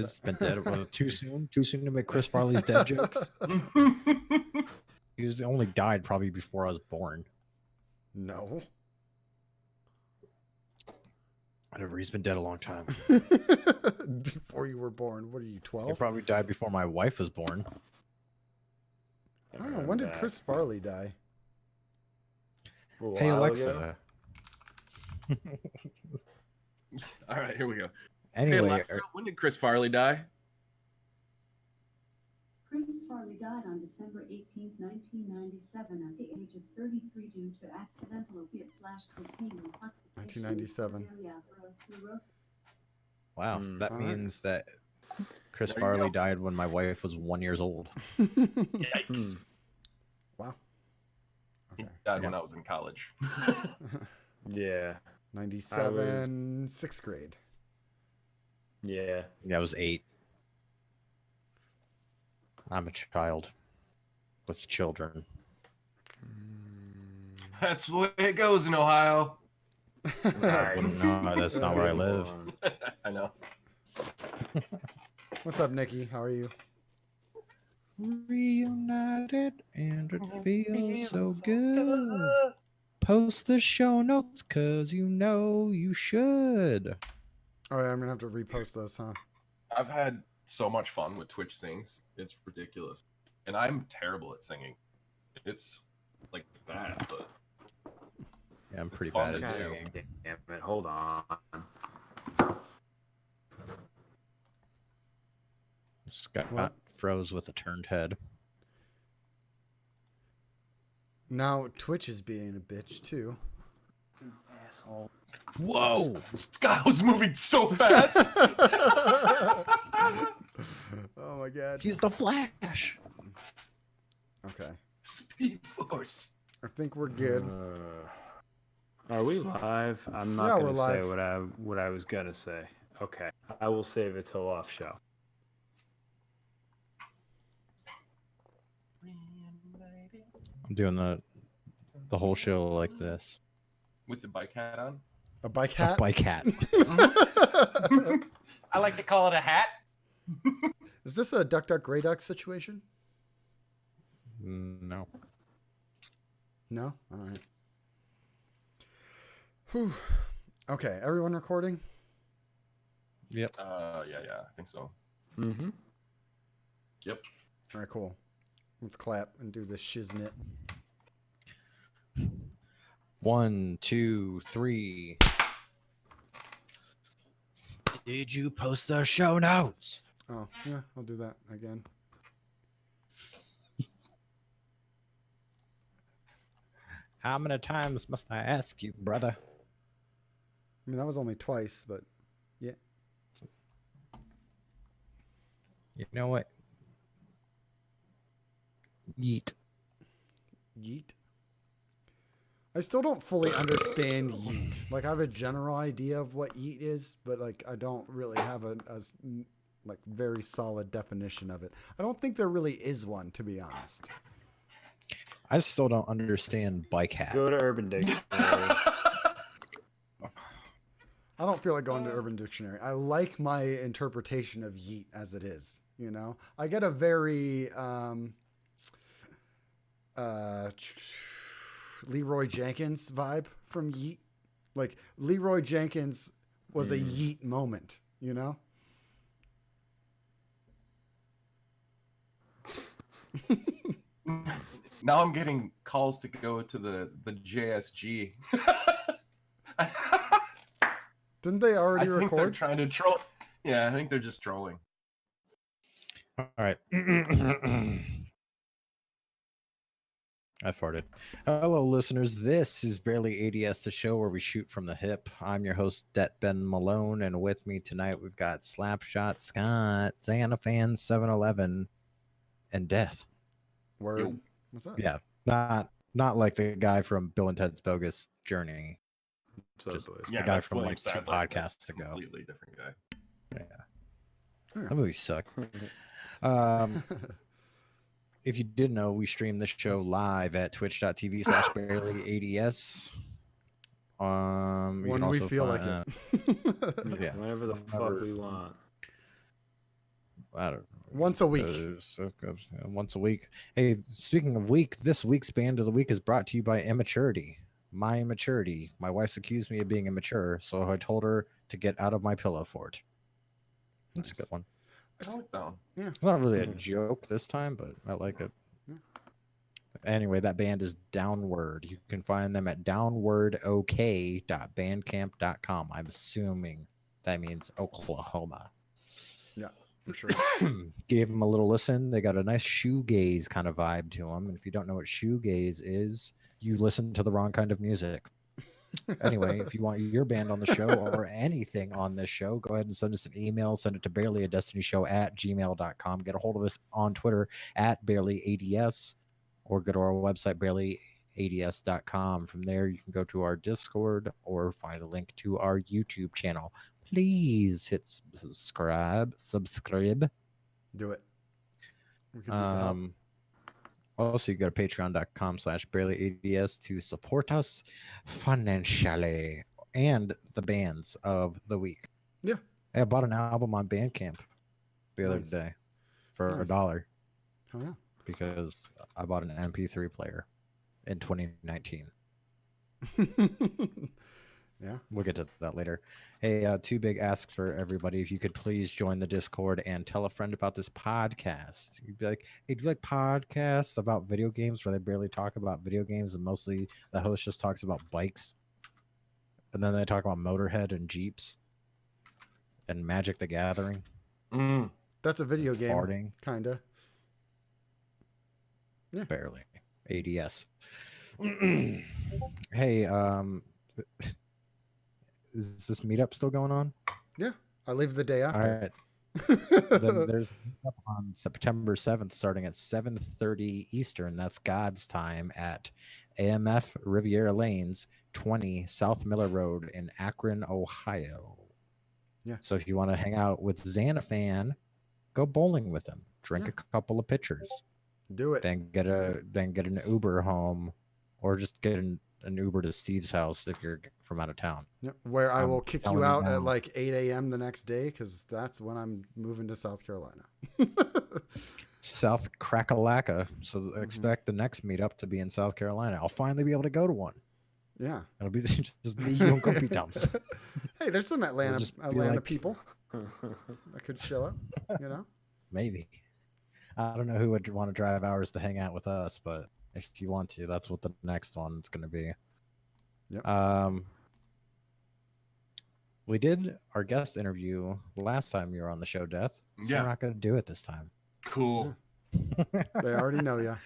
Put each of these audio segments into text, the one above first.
Farley's been dead. Too soon? Too soon to make Chris Farley's dead jokes? He only died probably before I was born. No. Whatever, he's been dead a long time. Before you were born. What are you, 12? He probably died before my wife was born. I don't know. When did Chris Farley die? Hey, Alexa. All right, here we go. Anyway, hey, Alexa, when did Chris Farley die? Chris Farley died on December 18, 1997 at the age of 33 due to accidental opiate/cocaine intoxication. 1997. Wow, that All means that Chris Farley died when my wife was 1 year old. Yikes. Wow. He Okay. died when I was in college. Yeah. 97, 6th grade. Yeah. Yeah, I was 8. I'm a child with children. That's the way it goes in Ohio. Nice. No, that's not where I live. I know. What's up, Nikki? How are you? Reunited and it feels so good. Post the show notes because you know you should. Oh, yeah, I'm going to have to repost those, huh? I've had so much fun with Twitch Sings. It's ridiculous. And I'm terrible at singing. It's like bad, but Yeah, I'm pretty fun bad to at do. singing. Damn it. Hold on. Scott What? froze with a turned head. Now Twitch is being a bitch, too. Asshole. Whoa! Scott was moving so fast. Oh, my God. He's the Flash. Okay. Speed Force. I think we're good. Are we live? I'm not Yeah, gonna we're say live. what I was gonna say. Okay. I will save it till off show. I'm doing the whole show like this. With the bike hat on. A bike A hat? bike hat. I like to call it a hat. Is this a Duck Duck Grey Duck situation? No. No? All right. Whew. Okay, everyone recording? Yep. Yeah, I think so. Mm-hmm. Yep. All right, cool. Let's clap and do this shiznit. 1, 2, 3. Did you post the show notes? Oh, yeah, I'll do that again. How many times must I ask you, brother? I mean, that was only twice, but yeah. You know what? Yeet. Yeet. I still don't fully understand yeet. Like, I have a general idea of what yeet is, but like, I don't really have a like very solid definition of it. I don't think there really is one, to be honest. I still don't understand bike hat. Go to Urban Dictionary. I don't feel like going to Urban Dictionary. I like my interpretation of yeet as it is. You know, I get a very Leroy Jenkins vibe from yeet. Like Leroy Jenkins was a yeet moment. You know. Now I'm getting calls to go to the JSG. Didn't they already I think they're record? trying to troll. Yeah, I think they're just trolling. All right. I farted. Hello, listeners. This is BarelyADS, the show where we shoot from the hip. I'm your host, Det Ben Malone, and with me tonight we've got Slapshot Scott, Xanafan 711, and Death. Word. Yo. What's up? Yeah, not like the guy from Bill and Ted's Bogus Journey. Just boys? the guy that's from William like 2 Sadler. That's podcasts a ago. completely different guy. Yeah, that movie sucked. If you didn't know, we stream this show live at twitch.tv/BarelyADS. You When can we also feel find, like it. Yeah. Whenever the fuck we want. I don't know. Once a week. Once a week. Hey, speaking of week, this week's band of the week is brought to you by Immaturity. My immaturity. My wife's accused me of being immature, so I told her to get out of my pillow for it. That's a Nice. good one. I like that one. Yeah. It's not really a joke this time, but I like it. Yeah. Anyway, that band is Downward. You can find them at downwardok.bandcamp.com. I'm assuming that means Oklahoma. Yeah, for sure. Gave them a little listen. They got a nice shoegaze kind of vibe to them. And if you don't know what shoegaze is, you listen to the wrong kind of music. Anyway, if you want your band on the show or anything on this show, go ahead and send us an email. Send it to BarelyADS@gmail.com. Get a hold of us on Twitter at BarelyADS, or go to our website, BarelyADS.com. From there, you can go to our Discord or find a link to our YouTube channel. Please hit subscribe. Do it. We could use the help. Also, you go to patreon.com/BarelyADS to support us financially and the bands of the week. Yeah. Hey, I bought an album on Bandcamp the other Nice. day for Nice. $1 Oh, yeah. because I bought an MP3 player in 2019. Yeah. We'll get to that later. Hey, two big asks for everybody. If you could please join the Discord and tell a friend about this podcast. You'd be like, hey, do you like podcasts about video games where they barely talk about video games and mostly the host just talks about bikes? And then they talk about Motorhead and Jeeps and Magic the Gathering. Mm. That's a video game. Farting. Kinda. Yeah. Barely. ADS. Hey, is this meetup still going on? Yeah. I leave the day All after. right. Then there's a meetup on September 7th starting at 7:30 Eastern. That's God's time at AMF Riviera Lanes, 20 South Miller Road in Akron, Ohio. Yeah. So if you want to hang out with Xanafan, go bowling with him. Drink a couple of pitchers. Do it. Then get an Uber home, or just get an Uber to Steve's house if you're from out of town. Yep. Where I I'm will kick telling you you out now. at like 8 a.m. the next day because that's when I'm moving to South Carolina. South Crackalacka. So expect the next meetup to be in South Carolina. I'll finally be able to go to one. Yeah. It'll be just me, you, and Grumpy Dumps. Hey, there's some Atlanta just be Atlanta like- people that could show up, you know? Maybe. I don't know who would want to drive hours to hang out with us, but if you want to, that's what the next one's going to be. Yep. We did our guest interview last time you were on the show, Death. So Yeah. we're not going to do it this time. Cool. They already know you.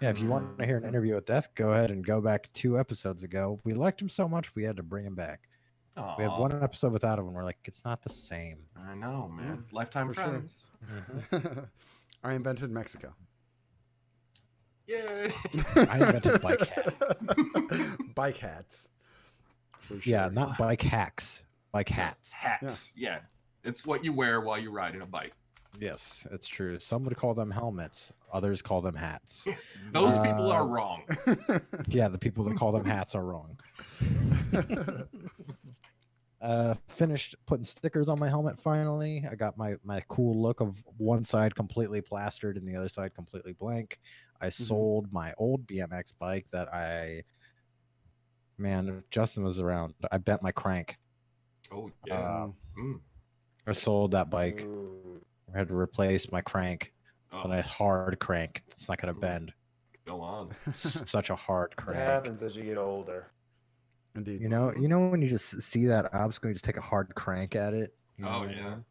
Yeah, if you want to hear an interview with Death, go ahead and go back 2 episodes ago. We liked him so much, we had to bring him back. Aw, We had one episode without him, and we're like, it's not the same. I know, man. Lifetime for sure. friends. I invented Mexico. Yay. I invented bike hats. Bike hats. For sure. Yeah, not bike hacks. Bike hats. Hats. Yeah. It's what you wear while you're riding a bike. Yes, it's true. Some would call them helmets. Others call them hats. Those people are wrong. Yeah, the people that call them hats are wrong. Finished putting stickers on my helmet finally. I got my cool look of one side completely plastered and the other side completely blank. I sold my old BMX bike that if Justin was around, I bent my crank. Oh, yeah. I sold that bike. Ooh. I had to replace my crank Oh, on a hard crank. It's not going to bend. go on. Such a hard It crank. happens as you get older. Indeed. You know when you just see that obstacle, you just take a hard crank at it. You know Oh, what I yeah. mean?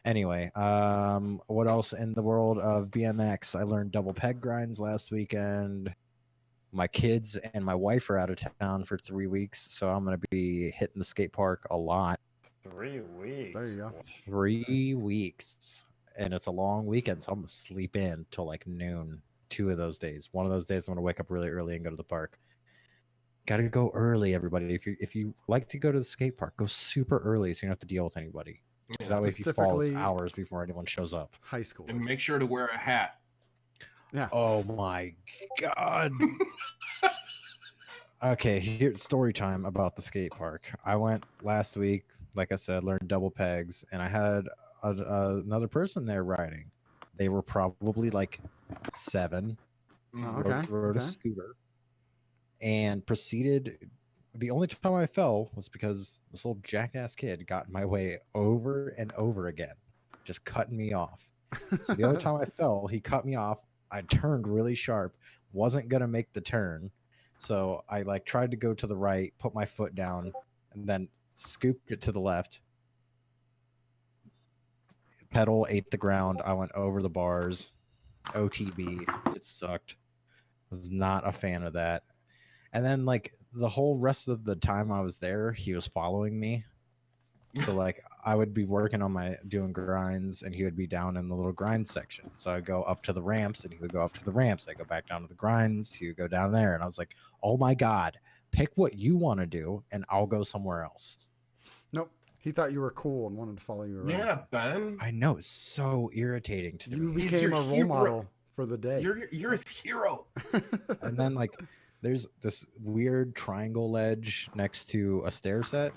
Anyway, what else in the world of BMX? I learned double peg grinds last weekend. My kids and my wife are out of town for 3 weeks, so I'm gonna be hitting the skate park a lot. 3 weeks. There you go. 3 weeks, and it's a long weekend, so I'm gonna sleep in till like noon. 2 of those days. One of those days, I'm gonna wake up really early and go to the park. Got to go early, everybody. If you like to go to the skate park, go super early so you don't have to deal with anybody. Yeah. That way, if you fall, it's Specifically- hours before anyone shows up. High school. And make sure to wear a hat. Yeah. Oh my god. Okay, here's story time about the skate park. I went last week, like I said, learned double pegs, and I had another person there riding. They were probably like 7. Oh, Mm. okay. Rode a Okay. scooter and proceeded. The only time I fell was because this little jackass kid got in my way over and over again, just cutting me off. So the only time I fell, he cut me off. I turned really sharp, wasn't gonna make the turn, so I like tried to go to the right, put my foot down, and then scooped it to the left. Pedal ate the ground. I went over the bars. OTB. It sucked. Was not a fan of that. And then like the whole rest of the time I was there, he was following me. So like I would be working on my doing grinds and he would be down in the little grind section. So I'd go up to the ramps and he would go up to the ramps. I go back down to the grinds, he would go down there. And I was like, oh my God, pick what you want to do and I'll go somewhere else. Nope. He thought you were cool and wanted to follow you around. Yeah, Ben. I know, it's so irritating to You me. He's became your a role hero. model for the day. You're his hero. And then like there's this weird triangle ledge next to a stair set.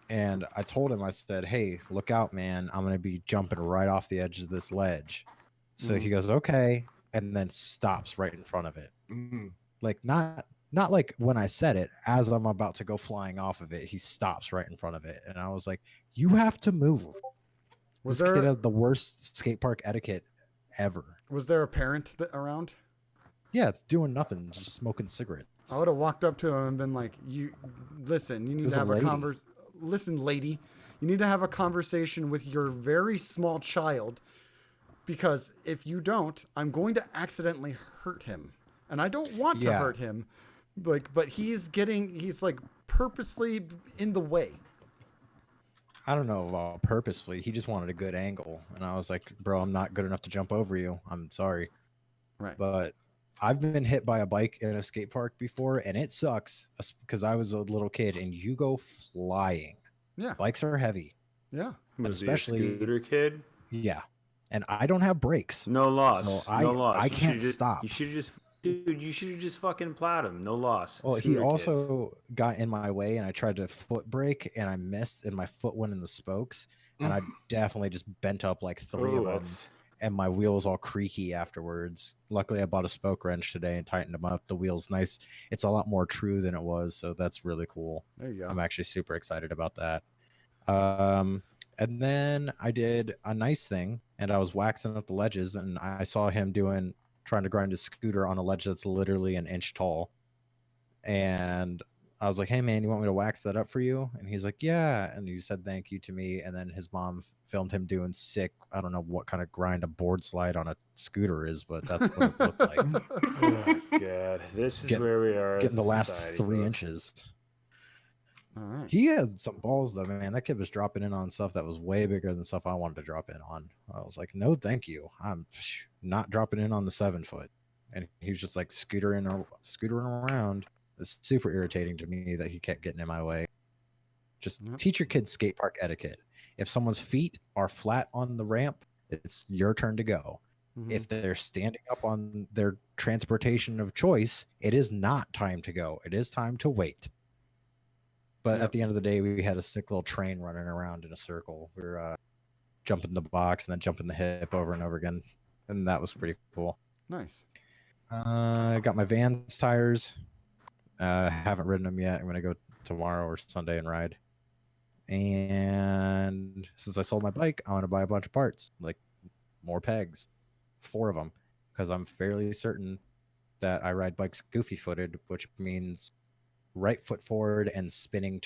And I told him, I said, hey, look out, man. I'm going to be jumping right off the edge of this ledge. So he goes, okay. And then stops right in front of it. Mm. Like not like when I said it, as I'm about to go flying off of it, he stops right in front of it. And I was like, you have to move. Was This kid there has the worst skate park etiquette ever. was there a parent around? Yeah, doing nothing, just smoking cigarettes. I would have walked up to him and been like, "You listen. You need was to a have a lady. Listen, lady, you need to have a conversation with your very small child, because if you don't, I'm going to accidentally hurt him, and I don't want to Yeah. hurt him. Like, but he's like purposely in the way." I don't know about purposely. He just wanted a good angle. And I was like, bro, I'm not good enough to jump over you. I'm sorry. Right. But I've been hit by a bike in a skate park before, and it sucks because I was a little kid and you go flying. Yeah. Bikes are heavy. Yeah. Was especially- he a scooter kid? Yeah. And I don't have brakes. No loss. So no loss. I You can't should've stop. You should have just, dude. You should have just fucking plowed him. No loss. Well, he Scooter kids. also got in my way, and I tried to foot brake, and I missed, and my foot went in the spokes, and I definitely just bent up like 3 of them, that's and my wheel was all creaky afterwards. Luckily, I bought a spoke wrench today and tightened them up. The wheel's nice. It's a lot more true than it was, so that's really cool. There you go. I'm actually super excited about that. And then I did a nice thing, and I was waxing up the ledges, and I saw him trying to grind his scooter on a ledge that's literally an inch tall. And I was like, hey man, you want me to wax that up for you? And he's like, yeah. And he said thank you to me. And then his mom filmed him doing sick. I don't know what kind of grind a board slide on a scooter is, but that's what it looked like. oh god. This is Get- where we are. Getting as the a last society, 3 folks. inches. All right. He had some balls though, man. That kid was dropping in on stuff that was way bigger than stuff I wanted to drop in on. I was like, no, thank you. I'm not dropping in on the 7-foot. And he was just like scootering around. It's super irritating to me that he kept getting in my way. Just Yep. teach your kids skate park etiquette. If someone's feet are flat on the ramp, it's your turn to go. Mhm. If they're standing up on their transportation of choice, it is not time to go. It is time to wait. But Yep. at the end of the day, we had a sick little train running around in a circle. We were jumping the box and then jumping the hip over and over again. And that was pretty cool. Nice. I got my Vans tires. Haven't ridden them yet. I'm going to go tomorrow or Sunday and ride. And since I sold my bike, I want to buy a bunch of parts, like more pegs, 4 of them, because I'm fairly certain that I ride bikes goofy footed, which means right foot forward and spinning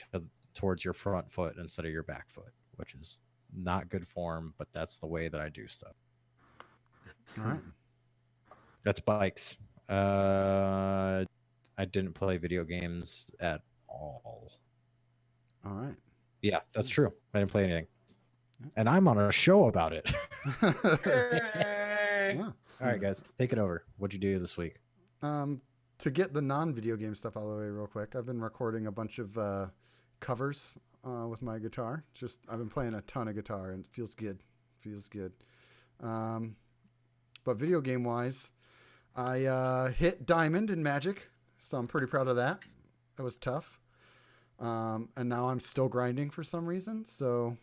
towards your front foot instead of your back foot, which is not good form, but that's the way that I do stuff. All right. That's bikes. I didn't play video games at all. All right. Yeah, that's Nice. true. I didn't play anything. And I'm on a show about it. Yeah. All right, guys, take it over. What'd you do this week? To get the non-video game stuff out of the way real quick, I've been recording a bunch of covers with my guitar. I've been playing a ton of guitar and it feels good. Feels good. But video game wise, I hit Diamond in Magic, so I'm pretty proud of that. That was tough. And now I'm still grinding for some reason. So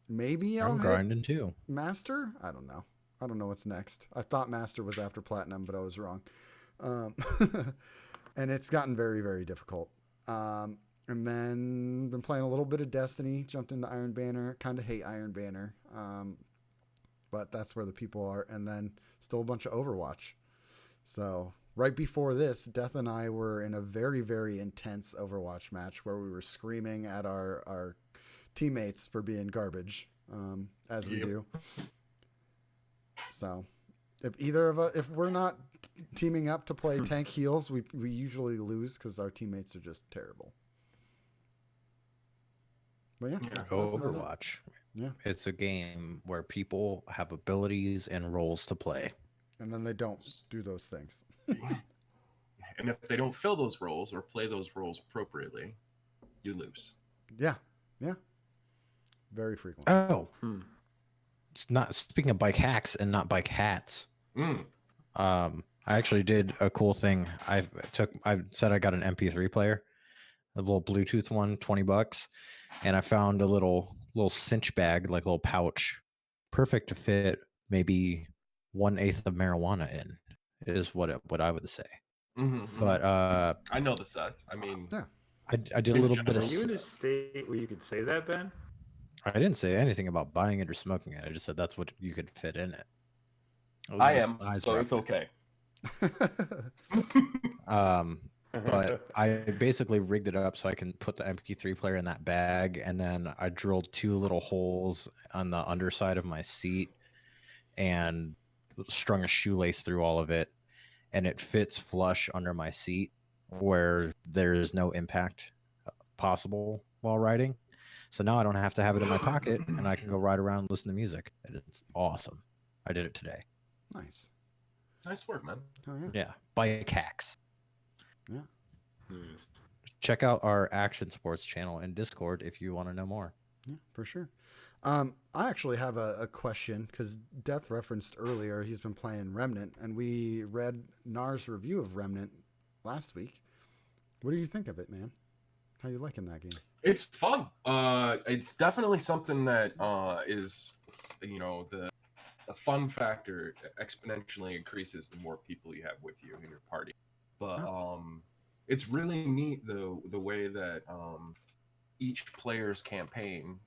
Maybe I'll I'm hit grinding too. Master. I don't know. I don't know what's next. I thought Master was after Platinum, but I was wrong. Um, and it's gotten very, very difficult. And then been playing a little bit of Destiny. Jumped into Iron Banner. Kind of hate Iron Banner, but that's where the people are. And then still a bunch of Overwatch. So right before this, Death and I were in a very, very intense Overwatch match where we were screaming at our teammates for being garbage, as we Yep. do. So if we're not teaming up to play tank heals, we usually lose because our teammates are just terrible. But yeah, Yeah. that's about it. Overwatch. Yeah. It's a game where people have abilities and roles to play. And then they don't do those things. And if they don't fill those roles or play those roles appropriately, you lose. Yeah. Very frequently. Oh, it's not speaking of bike hacks and not bike hats. Mm. I actually did a cool thing. I said I got an MP3 player, a little Bluetooth one, $20, and I found a little cinch bag, like a little pouch, perfect to fit maybe 1/8 of marijuana in, is what I would say. Mm-hmm. But I know the size. I mean, Yeah. I did a little bit Are of. you in a state where you could say that, Ben? I didn't say anything about buying it or smoking it. I just said that's what you could fit in it. It was I a am, size so it's reference. okay. But I basically rigged it up so I can put the MP3 player in that bag, and then I drilled 2 little holes on the underside of my seat and strung a shoelace through all of it, and it fits flush under my seat where there's no impact possible while riding. So now I don't have to have it in my pocket, and I can go ride around and listen to music. And it's awesome. I did it today. Nice. Nice work, man. Oh yeah. Yeah, bike hacks. Yeah. Check out our Action Sports channel in Discord if you want to know more. Yeah, for sure. I actually have a question because Death referenced earlier he's been playing Remnant, and we read Nar's review of Remnant last week. What do you think of it, man? How you liking that game? It's fun. It's definitely something that is, the fun factor exponentially increases the more people you have with you in your party. But it's really neat though the way that each player's campaign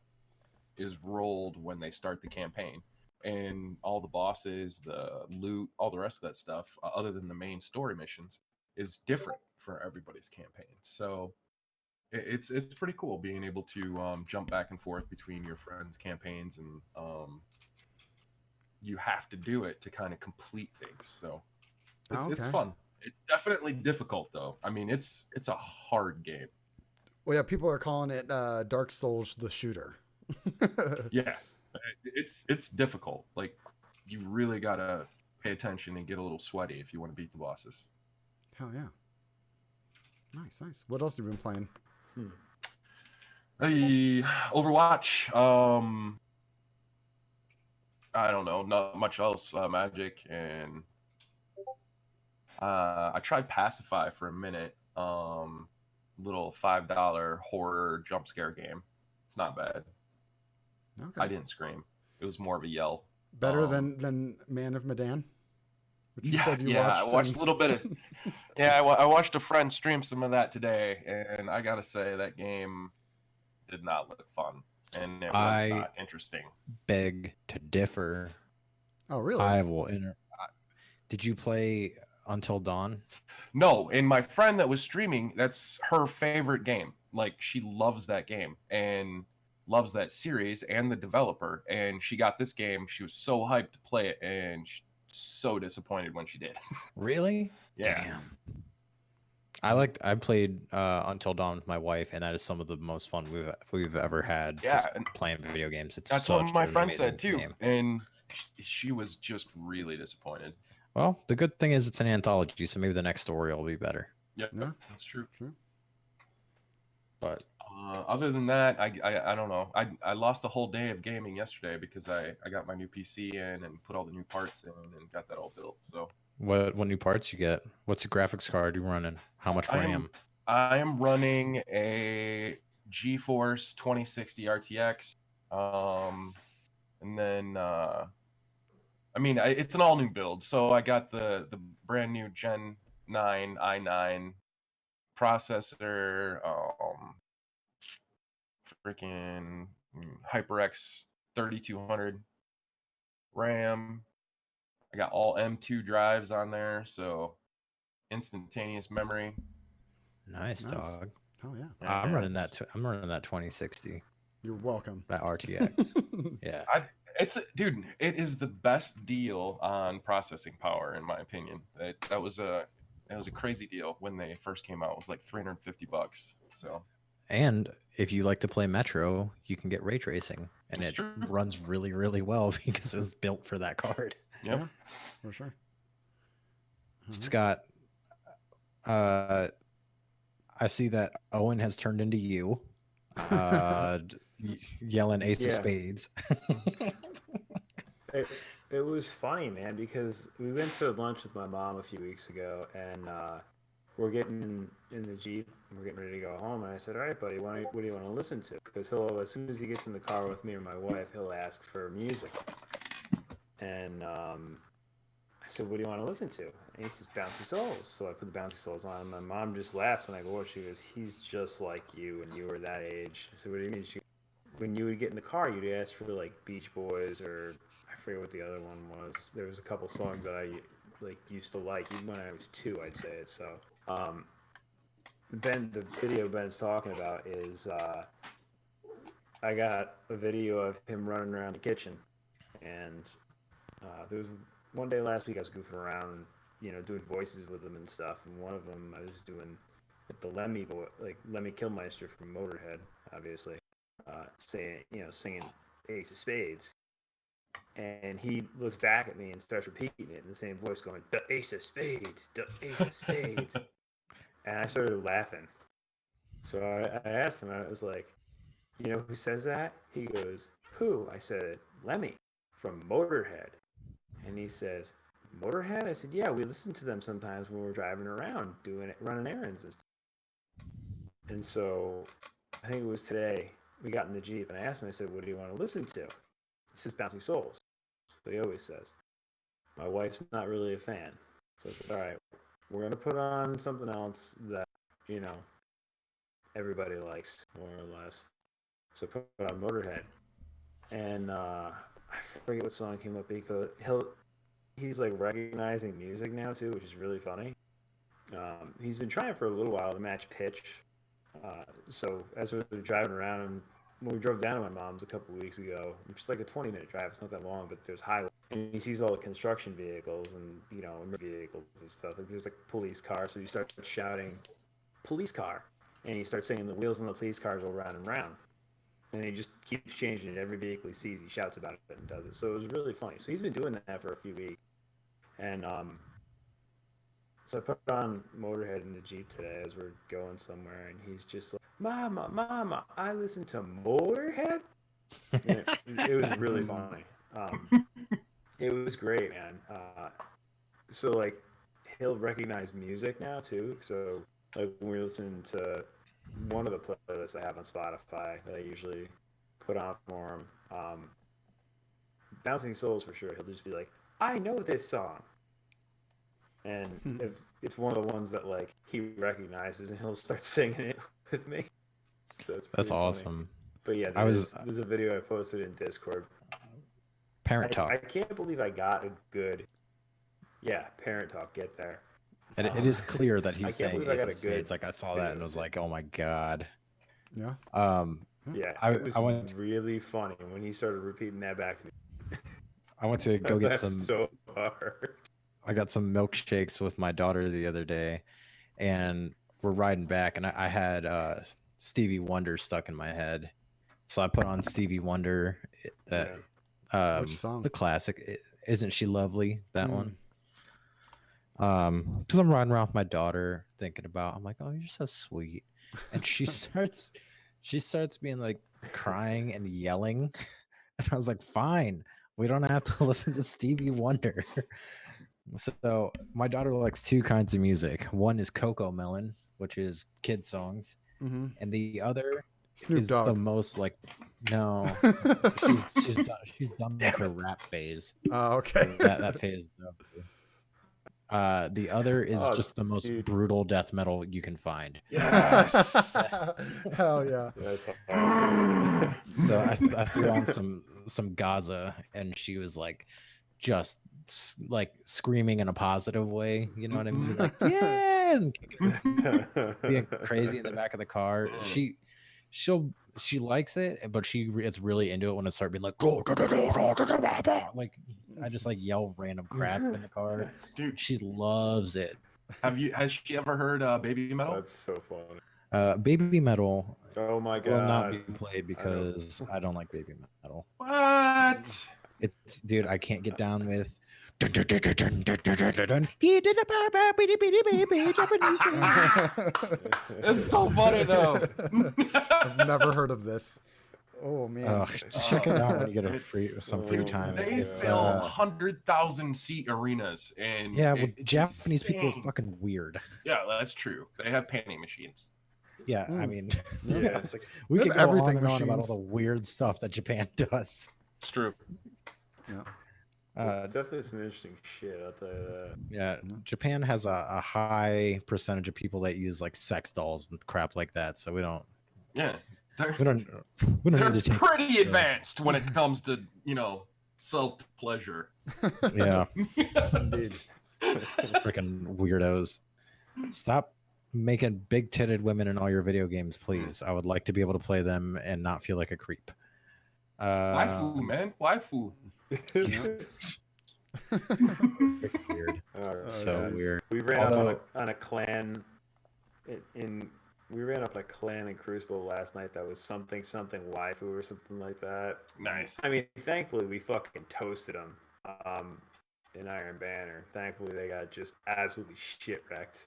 is rolled when they start the campaign, and all the bosses, the loot, all the rest of that stuff, other than the main story missions, is different for everybody's campaign. So it's pretty cool being able to jump back and forth between your friends' campaigns, and you have to do it to kind of complete things. So it's fun. It's definitely difficult though. I mean, it's a hard game. Well, yeah, people are calling it Dark Souls the shooter. Yeah, it's difficult. Like, you really gotta pay attention and get a little sweaty if you want to beat the bosses. Hell yeah. Nice. What else have you been playing? Hey, Overwatch. I don't know, not much else. Magic, and I tried Pacify for a minute. Little $5 horror jump scare game. It's not bad. Okay. I didn't scream. It was more of a yell. Better than Man of Medan? Which you Yeah, said you I watched and- a little bit of. Yeah, I watched a friend stream some of that today, and I gotta say that game did not look fun, and it was not interesting. Beg to differ. Oh, really? I will Did you play Until Dawn? No, and my friend that was streaming, that's her favorite game. Like, she loves that game and loves that series and the developer, and she got this game. She was so hyped to play it, and so disappointed when she did. Really? Yeah. Damn. I played Until Dawn with my wife, and that is some of the most fun we've ever had. Yeah, just and playing video games. It's that's such what my an friend amazing said too, game. and she was just really disappointed. Well, the good thing is it's an anthology, so maybe the next story will be better. Yeah, Yeah. that's true. But other than that, I don't know. I lost a whole day of gaming yesterday because I got my new PC in and put all the new parts in and got that all built. So what new parts you get? What's the graphics card you running? How much RAM? I am running a GeForce 2060 RTX, And then I mean, it's an all new build. So I got the brand new Gen 9 i9 processor, freaking HyperX 3200 RAM. I got all M2 drives on there, so instantaneous memory. Nice, Nice. dog. Oh yeah. I'm Yeah, running that. it's- I'm running that 2060. You're welcome. That RTX. Yeah. Dude, it is the best deal on processing power in my opinion. That was a crazy deal when they first came out. It was like $350. So And if you like to play Metro, you can get ray tracing, and It's it true. runs really, really well because it was built for that card. Yep. Yeah, for sure. Scott, I see that Owen has turned into you, yelling Ace of Yeah. Spades. It was funny, man, because we went to lunch with my mom a few weeks ago, and we're getting in the Jeep, and we're getting ready to go home, and I said, "All right, buddy, what do you want to listen to?" Because he'll, as soon as he gets in the car with me or my wife, he'll ask for music, and I said, "What do you want to listen to?" And he says, "Bouncy Souls." So I put the Bouncy Souls on. My mom just laughs, and I go, "What?" She goes, "He's just like you when you were that age." I said, "What do you mean?" When you would get in the car, you'd ask for like Beach Boys or I forget what the other one was. There was a couple songs that I like used to like even when I was 2, I'd say it. So Ben, the video Ben's talking about is I got a video of him running around the kitchen, and there was one day last week I was goofing around, doing voices with him and stuff, and one of them I was doing the Lemmy like Lemmy Kilmister from Motorhead, obviously, singing Ace of Spades, and he looks back at me and starts repeating it in the same voice, going, "The Ace of Spades, the Ace of Spades," and I started laughing. So I asked him, I was like, "You know who says that?" He goes, "Who?" I said, "Lemmy from Motorhead." And he says, "Motorhead?" I said, "Yeah, we listen to them sometimes when we're driving around doing it, running errands and stuff." And so I think it was today we got in the Jeep and I asked him, I said, "What do you want to listen to?" He says, "Bouncy Souls." That's what he always says. My wife's not really a fan. So I said, "All right, we're going to put on something else that, you know, everybody likes, more or less." So I put on Motorhead. And I forget what song came up. He's like recognizing music now too, which is really funny. He's been trying for a little while to match pitch. So as we were driving around, when we drove down to my mom's a couple weeks ago, which is like a 20-minute drive, it's not that long, but there's highway, and he sees all the construction vehicles and vehicles and stuff. Like there's like police cars, so you start shouting, "Police car," and he starts singing, "The wheels on the police car go round and round." And he just keeps changing it. Every vehicle he sees, he shouts about it and does it. So it was really funny. So he's been doing that for a few weeks, and so I put on Motorhead in the Jeep today as we're going somewhere, and he's just like, "Mama, Mama, I listen to Motorhead." And it was really funny. It was great, man. So like, he'll recognize music now too. So like when we're listening to one of the playlists I have on Spotify that I usually put on for him, Bouncing Souls for sure. He'll just be like, "I know this song." And if it's one of the ones that like he recognizes, and he'll start singing it with me. So it's That's pretty awesome. funny. But yeah, there's a video I posted in Discord. Parent Talk. I can't believe I got a good Parent Talk. Get there. And it is clear that I he's can't saying believe I Ace got of a good Spades. Like I saw that and was like, oh my god. Yeah. Yeah, I it was went really funny when he started repeating that back to me. I went to I go get laughed some. so hard. I got some milkshakes with my daughter the other day, and we're riding back, and I had Stevie Wonder stuck in my head, so I put on Stevie Wonder, Which song? the classic, "Isn't She Lovely?" That Mm. one. Because I'm riding around with my daughter, thinking about, I'm like, oh, you're so sweet, and she starts being like crying and yelling, and I was like, fine, we don't have to listen to Stevie Wonder. So my daughter likes two kinds of music. One is Coco Melon, which is kid songs, Mm-hmm. and the other Snoop is the Dogg. most like no. She's done with her rap phase. Oh, okay. That phase is over. The other is Oh, just the most dude. brutal death metal you can find. Yes. Hell yeah. That's awesome. So I threw on some Gaza, and she was like just like screaming in a positive way. You know what I mean? Like yeah, and being crazy in the back of the car. She likes it, but it's really into it when it starts being like like I just like yell random crap in the car. Dude, She loves it. has she ever heard Baby Metal? That's so funny. Baby metal Oh my will not god. be played because I don't like baby metal. What? It's dude, I can't get down with. It's so funny though. I've never heard of this. Oh man. Oh, check it out when you get some free Oh, time. They It's fill 100,000 seat arenas, and yeah, well, it's Japanese people are insane. fucking weird. Yeah, that's true. They have panty machines. Yeah, I Mm. mean, Yeah. yeah, it's like we They could have go everything on and on about all machines. the weird stuff that Japan does. It's true. Yeah. Definitely some interesting shit, I'll tell you that. Yeah, Japan has a high percentage of people that use like sex dolls and crap like that. So we don't Yeah, they're we don't they're need to take. pretty advanced when it comes to self pleasure. Yeah, Indeed. freaking weirdos. Stop making big titted women in all your video games, please. I would like to be able to play them and not feel like a creep. Waifu, man, waifu. Freaking weird. Alright, So guys. weird. We ran Although- up on a clan we ran up a clan in Crucible last night that was something waifu or something like that. Nice. I mean, thankfully we fucking toasted them in Iron Banner. Thankfully they got just absolutely shit wrecked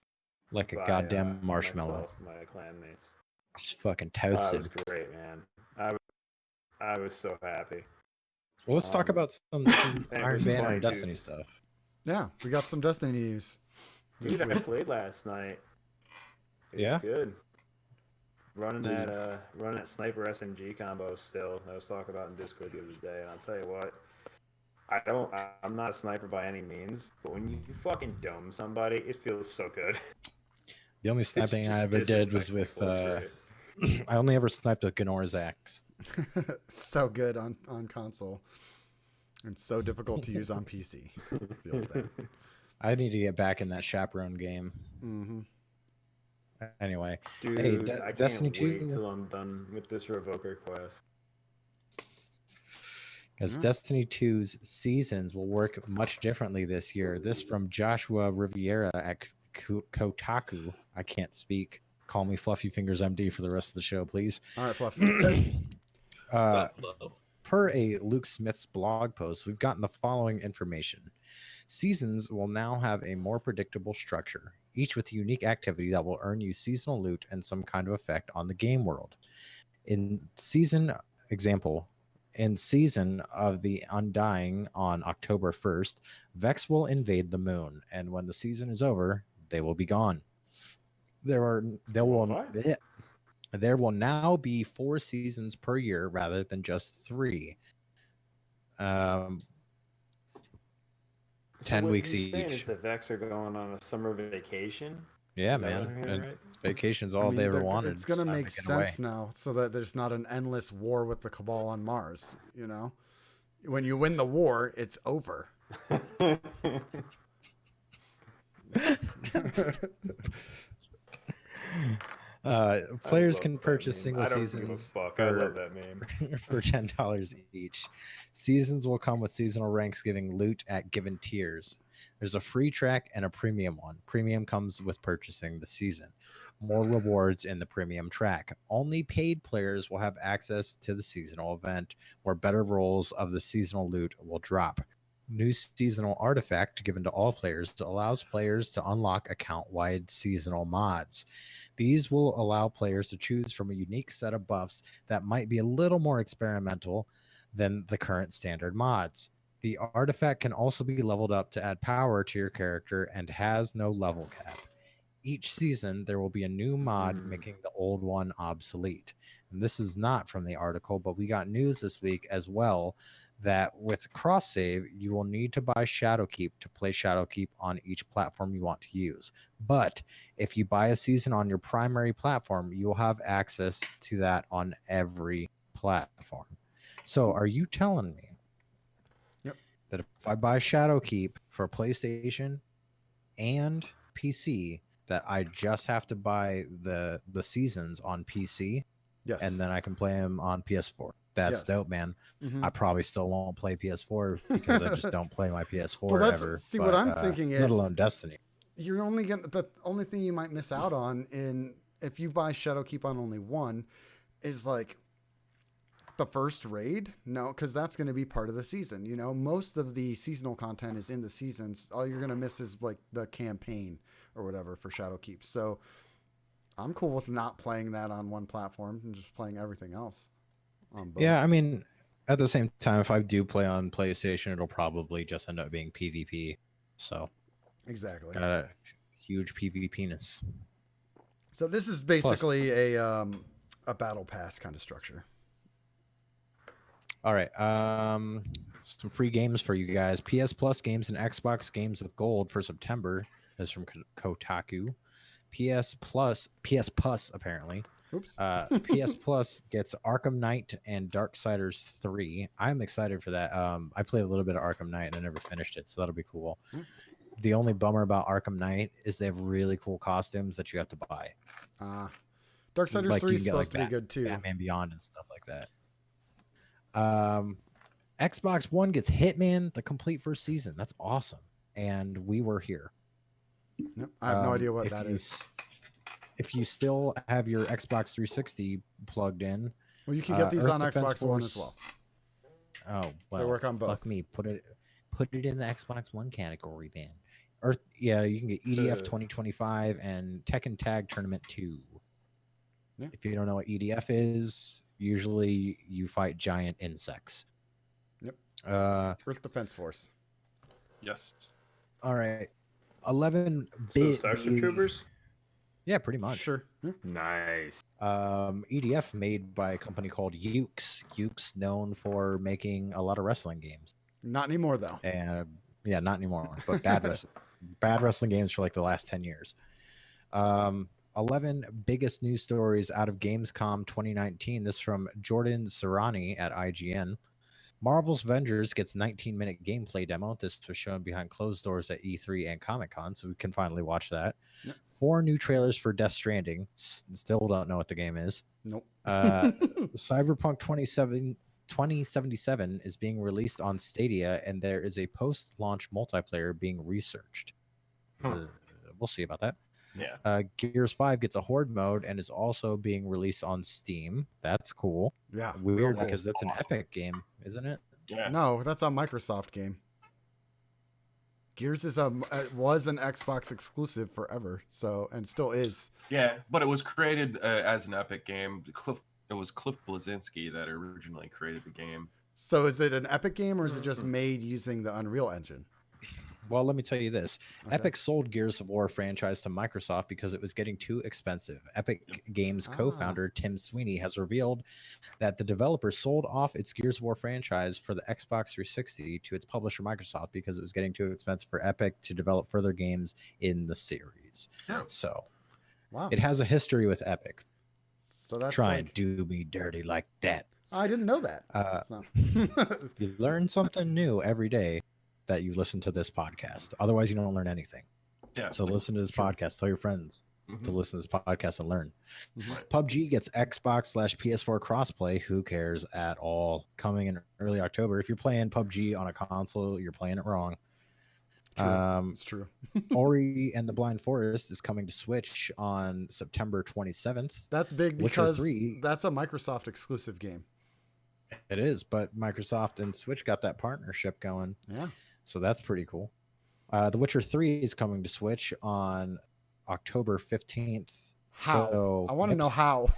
Like a by, goddamn marshmallow. myself and my clanmates. Just fucking It was toasted. great, man. I was so happy. Well, let's talk about some and it Iron was Banner fun, and Destiny too. stuff. Yeah, we got some Destiny news. Dude, I played last night. It Yeah? was good. Running that sniper SMG combo still. I was talking about in Discord the other day, and I'll tell you what. I'm not a sniper by any means, but when you fucking dome somebody, it feels so good. The only It's sniping just I ever did was with disrespectful, it's great. I only ever sniped with Gnor's axe. So good on console. And so difficult to use on PC. Feels bad. I need to get back in that chaperone game. Mm-hmm. Anyway, Dude, hey, I can't Destiny wait 2 till I'm done with this Revoker quest. because Yeah. Destiny 2's seasons will work much differently this year. This from Joshua Riviera at Kotaku. I can't speak. Call me Fluffy Fingers MD for the rest of the show, please. All right, Fluff. Per a Luke Smith's blog post, we've gotten the following information. Seasons will now have a more predictable structure, each with a unique activity that will earn you seasonal loot and some kind of effect on the game world. In season of the Undying on October 1st, Vex will invade the moon, and when the season is over, they will be gone. There will now be 4 seasons per year rather than just 3. 10 what weeks you're saying is each. the Vex are going on a summer vacation? Yeah, Is that man. what I'm hearing And right? vacation's I all mean, they ever they're- wanted. it's going to Stop make taking away. sense now so that there's not an endless war with the Cabal on Mars, you know? When you win the war, it's over. Players love can that purchase meme. single I don't give a seasons fuck. I love that meme. for $10 each. Seasons will come with seasonal ranks giving loot at given tiers. There's a free track and a premium one. Premium comes with purchasing the season. More rewards in the premium track. Only paid players will have access to the seasonal event, where better rolls of the seasonal loot will drop. New seasonal artifact given to all players allows players to unlock account-wide seasonal mods. These will allow players to choose from a unique set of buffs that might be a little more experimental than the current standard mods. The artifact can also be leveled up to add power to your character and has no level cap. each season there will be a new mod making the old one obsolete. And this is not from the article, but we got news this week as well that with cross save, you will need to buy Shadowkeep to play Shadowkeep on each platform you want to use. But if you buy a season on your primary platform, you will have access to that on every platform. So are you telling me that if I buy Shadowkeep for PlayStation and PC, that I just have to buy the seasons on PC, Yes. and then I can play them on PS4? That's Yes. dope, man. Mhm. I probably still won't play PS4 because I just don't play my PS4 Well, ever. see, what I'm thinking let is, alone Destiny. you're only gonna, the only thing you might miss out on if you buy Shadowkeep on only one is like the first raid. No, because that's going to be part of the season. You know, most of the seasonal content is in the seasons. All you're going to miss is like the campaign or whatever for Shadowkeep. So I'm cool with not playing that on one platform and just playing everything else on both. Yeah, I mean, at the same time, if I do play on PlayStation, it'll probably just end up being PvP. So Exactly. got a huge PvP-ness. So this is basically a battle pass kind of structure. All right. Some free games for you guys. PS Plus games and Xbox games with gold for September. This is from Kotaku. PS Plus apparently. Oops. PS Plus gets Arkham Knight and Darksiders 3. I'm excited for that. I played a little bit of Arkham Knight and I never finished it, so that'll be cool. The only bummer about Arkham Knight is they have really cool costumes that you have to buy. Darksiders Like 3 you is can get supposed like to be good too. Batman Beyond and stuff like that. Xbox One gets Hitman the complete first season. That's awesome. And we were here. Yep. I have no idea what that is. If you still have your Xbox 360 plugged in, Well, you can get these Earth on Defense Xbox One Force- as well. Oh, well, They work on both. Fuck me. Put it in the Xbox One category then. You can get EDF 2025 and Tekken Tag Tournament 2. Yeah. If you don't know what EDF is, usually you fight giant insects. Yep. Earth Defense Force. Yes. All right. 11 So bit. Starship Troopers? Yeah, pretty much. Sure. Yeah. Nice. EDF made by a company called Ukes. Ukes known for making a lot of wrestling games. Not anymore though. And yeah, not anymore, but bad wrestling games for like the last 10 years. 11 biggest news stories out of Gamescom 2019. This from Jordan Serrani at IGN. Marvel's Avengers gets 19-minute gameplay demo. This was shown behind closed doors at E3 and Comic-Con, so we can finally watch that. Yep. 4 new trailers for Death Stranding. Still don't know what the game is. Nope. Cyberpunk 2077 is being released on Stadia, and there is a post-launch multiplayer being researched. We'll see about that. Yeah. Gears 5 gets a Horde mode and is also being released on Steam. That's cool. Yeah. Weird cool. because that's an Awesome. Epic game, isn't it? Yeah. No, that's a Microsoft game. Gears was an Xbox exclusive forever, so and still is. Yeah, but it was created as an Epic game. It was Cliff Bleszinski that originally created the game. So is it an Epic game or is it just made using the Unreal Engine? Well, let me tell you this. Okay. Epic sold Gears of War franchise to Microsoft because it was getting too expensive. Epic Games co-founder Tim Sweeney has revealed that the developer sold off its Gears of War franchise for the Xbox 360 to its publisher Microsoft because it was getting too expensive for Epic to develop further games in the series. Yeah. So Wow. it has a history with Epic. So that's Try like, and do me dirty like that. I didn't know that. So. You learn something new every day that you listen to this podcast. Otherwise, you don't learn anything. Yeah. So listen to this podcast. Tell your friends to listen to this podcast and learn. Mhm. PUBG gets Xbox/PS4 crossplay. Who cares at all? Coming in early October. If you're playing PUBG on a console, you're playing it wrong. True. It's true. Ori and the Blind Forest is coming to Switch on September 27th. That's big Witcher because 3 that's a Microsoft exclusive game. It is, but Microsoft and Switch got that partnership going. Yeah. So that's pretty cool. The Witcher 3 is coming to Switch on October 15th. How? So I want to know how.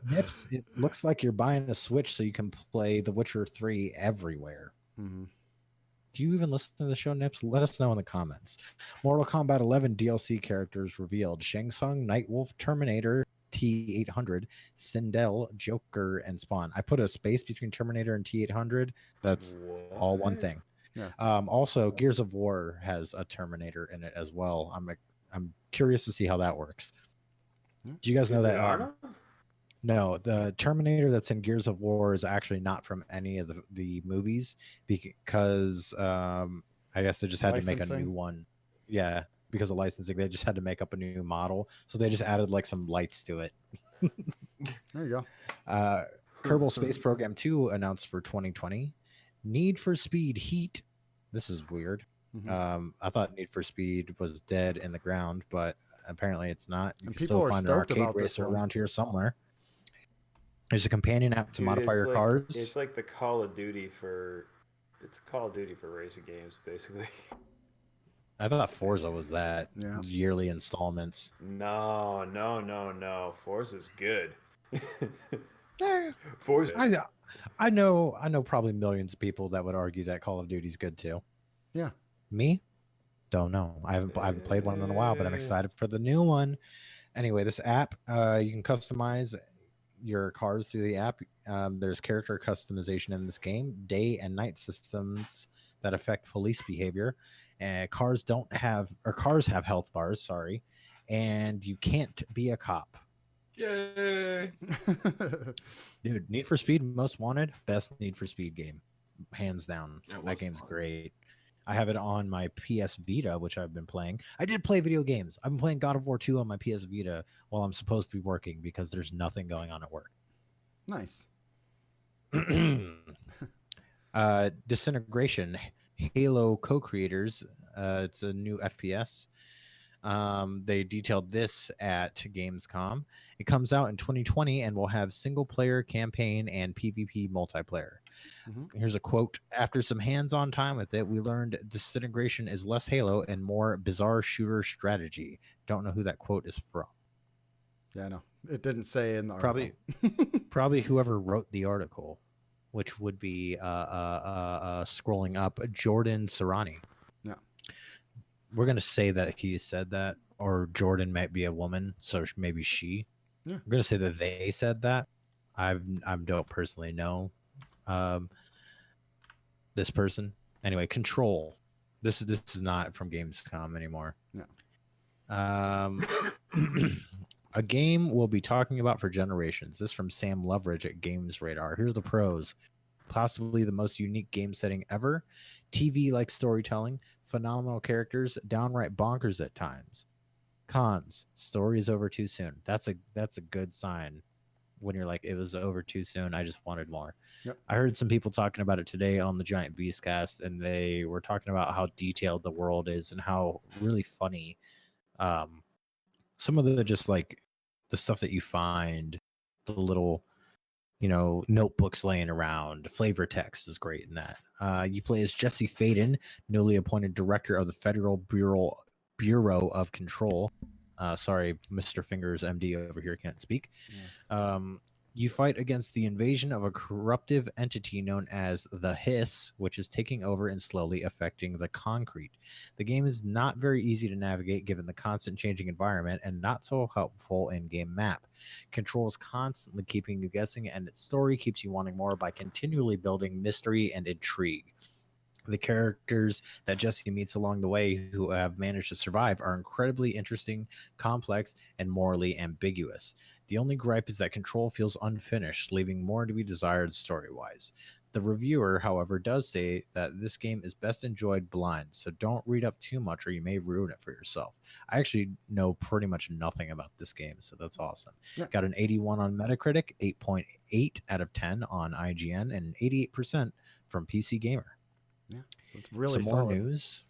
Nips, it looks like you're buying a Switch so you can play The Witcher 3 everywhere. Mm-hmm. Do you even listen to the show, Nips? Let us know in the comments. Mortal Kombat 11 DLC characters revealed: Shang Tsung, Nightwolf, Terminator, T800, Sindel, Joker, and Spawn. I put a space between Terminator and T800. That's all one What? thing. Yeah. Also, Gears of War has a Terminator in it as well. I'm curious to see how that works. Do you guys know Is it that? Arnold? No, the Terminator that's in Gears of War is actually not from any of the movies because I guess they just had to make a Licensing? new one. Yeah, because of licensing, they just had to make up a new model, so they just added like some lights to it. There you go. Kerbal Space Program 2 announced for 2020. Need for Speed Heat. This is weird. Mhm. I thought Need for Speed was dead in the ground, but apparently it's not. You And can people still are find an stoked arcade about this racer one. around here somewhere. There's a companion app to Dude, modify your cars. it's like the Call of Duty for racing games, basically. I thought Forza was that Yeah. yearly installments. No. Forza's good. Eh, Forza. I know probably millions of people that would argue that Call of Duty's good too. Yeah. Me? Don't know. I haven't played one in a while, but I'm excited for the new one. Anyway, this app, you can customize your cars through the app. There's character customization in this game, day and night systems that affect police behavior. And cars have health bars, sorry, and you can't be a cop. Yay! Dude, Need for Speed Most Wanted, best Need for Speed game, hands down. That That was game's fun. great. I have it on my PS Vita, which I've been playing. I did play video games. I've been playing God of War 2 on my PS Vita while I'm supposed to be working because there's nothing going on at work. Nice. Disintegration, Halo co-creators. It's a new FPS. They detailed this at Gamescom. It comes out in 2020 and will have single-player campaign and PvP multiplayer. Mhm. Here's a quote: "After some hands-on time with it, we learned Disintegration is less Halo and more bizarre shooter strategy." Don't know who that quote is from. Yeah, I know. It didn't say in the Probably, article. probably whoever wrote the article, which would be scrolling up, Jordan Serrani. Yeah. We're gonna say that he said that, or Jordan might be a woman, so maybe she. Yeah. I'm gonna say that they said that. I don't personally know this person. Anyway, Control. This is not from Gamescom anymore. No. A game we'll be talking about for generations. This from Sam Loveridge at Games Radar. Here's the pros. Possibly the most unique game setting ever. TV-like storytelling, phenomenal characters, downright bonkers at times. Cons: story is over too soon. That's a good sign when you're like, it was over too soon. I just wanted more. Yep. I heard some people talking about it today on the Giant Beast cast, and they were talking about how detailed the world is and how really funny some of the just like the stuff that you find, the little notebooks laying around. Flavor text is great in that. You play as Jesse Faden, newly appointed director of the Federal Bureau of Control. Sorry, Mr. Fingers MD over here can't speak. Yeah. You fight against the invasion of a corruptive entity known as the Hiss, which is taking over and slowly affecting the concrete. The game is not very easy to navigate given the constant changing environment and not so helpful in-game map. Control is constantly keeping you guessing, and its story keeps you wanting more by continually building mystery and intrigue. The characters that Jesse meets along the way who have managed to survive are incredibly interesting, complex, and morally ambiguous. The only gripe is that Control feels unfinished, leaving more to be desired story-wise. The reviewer, however, does say that this game is best enjoyed blind, so don't read up too much or you may ruin it for yourself. I actually know pretty much nothing about this game, so that's awesome. Yeah. Got an 81 on Metacritic, 8.8 out of 10 on IGN, and 88% from PC Gamer. Yeah. So it's really Some more solid. news.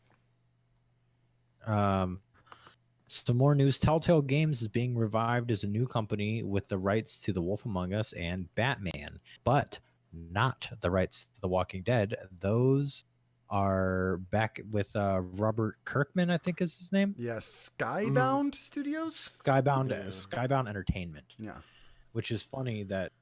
Some more news. Telltale Games is being revived as a new company with the rights to The Wolf Among Us and Batman, but not the rights to The Walking Dead. Those are back with Robert Kirkman, I think is his name. Yes. Skybound Studios? Skybound Yeah. Skybound Entertainment. Yeah. Which is funny that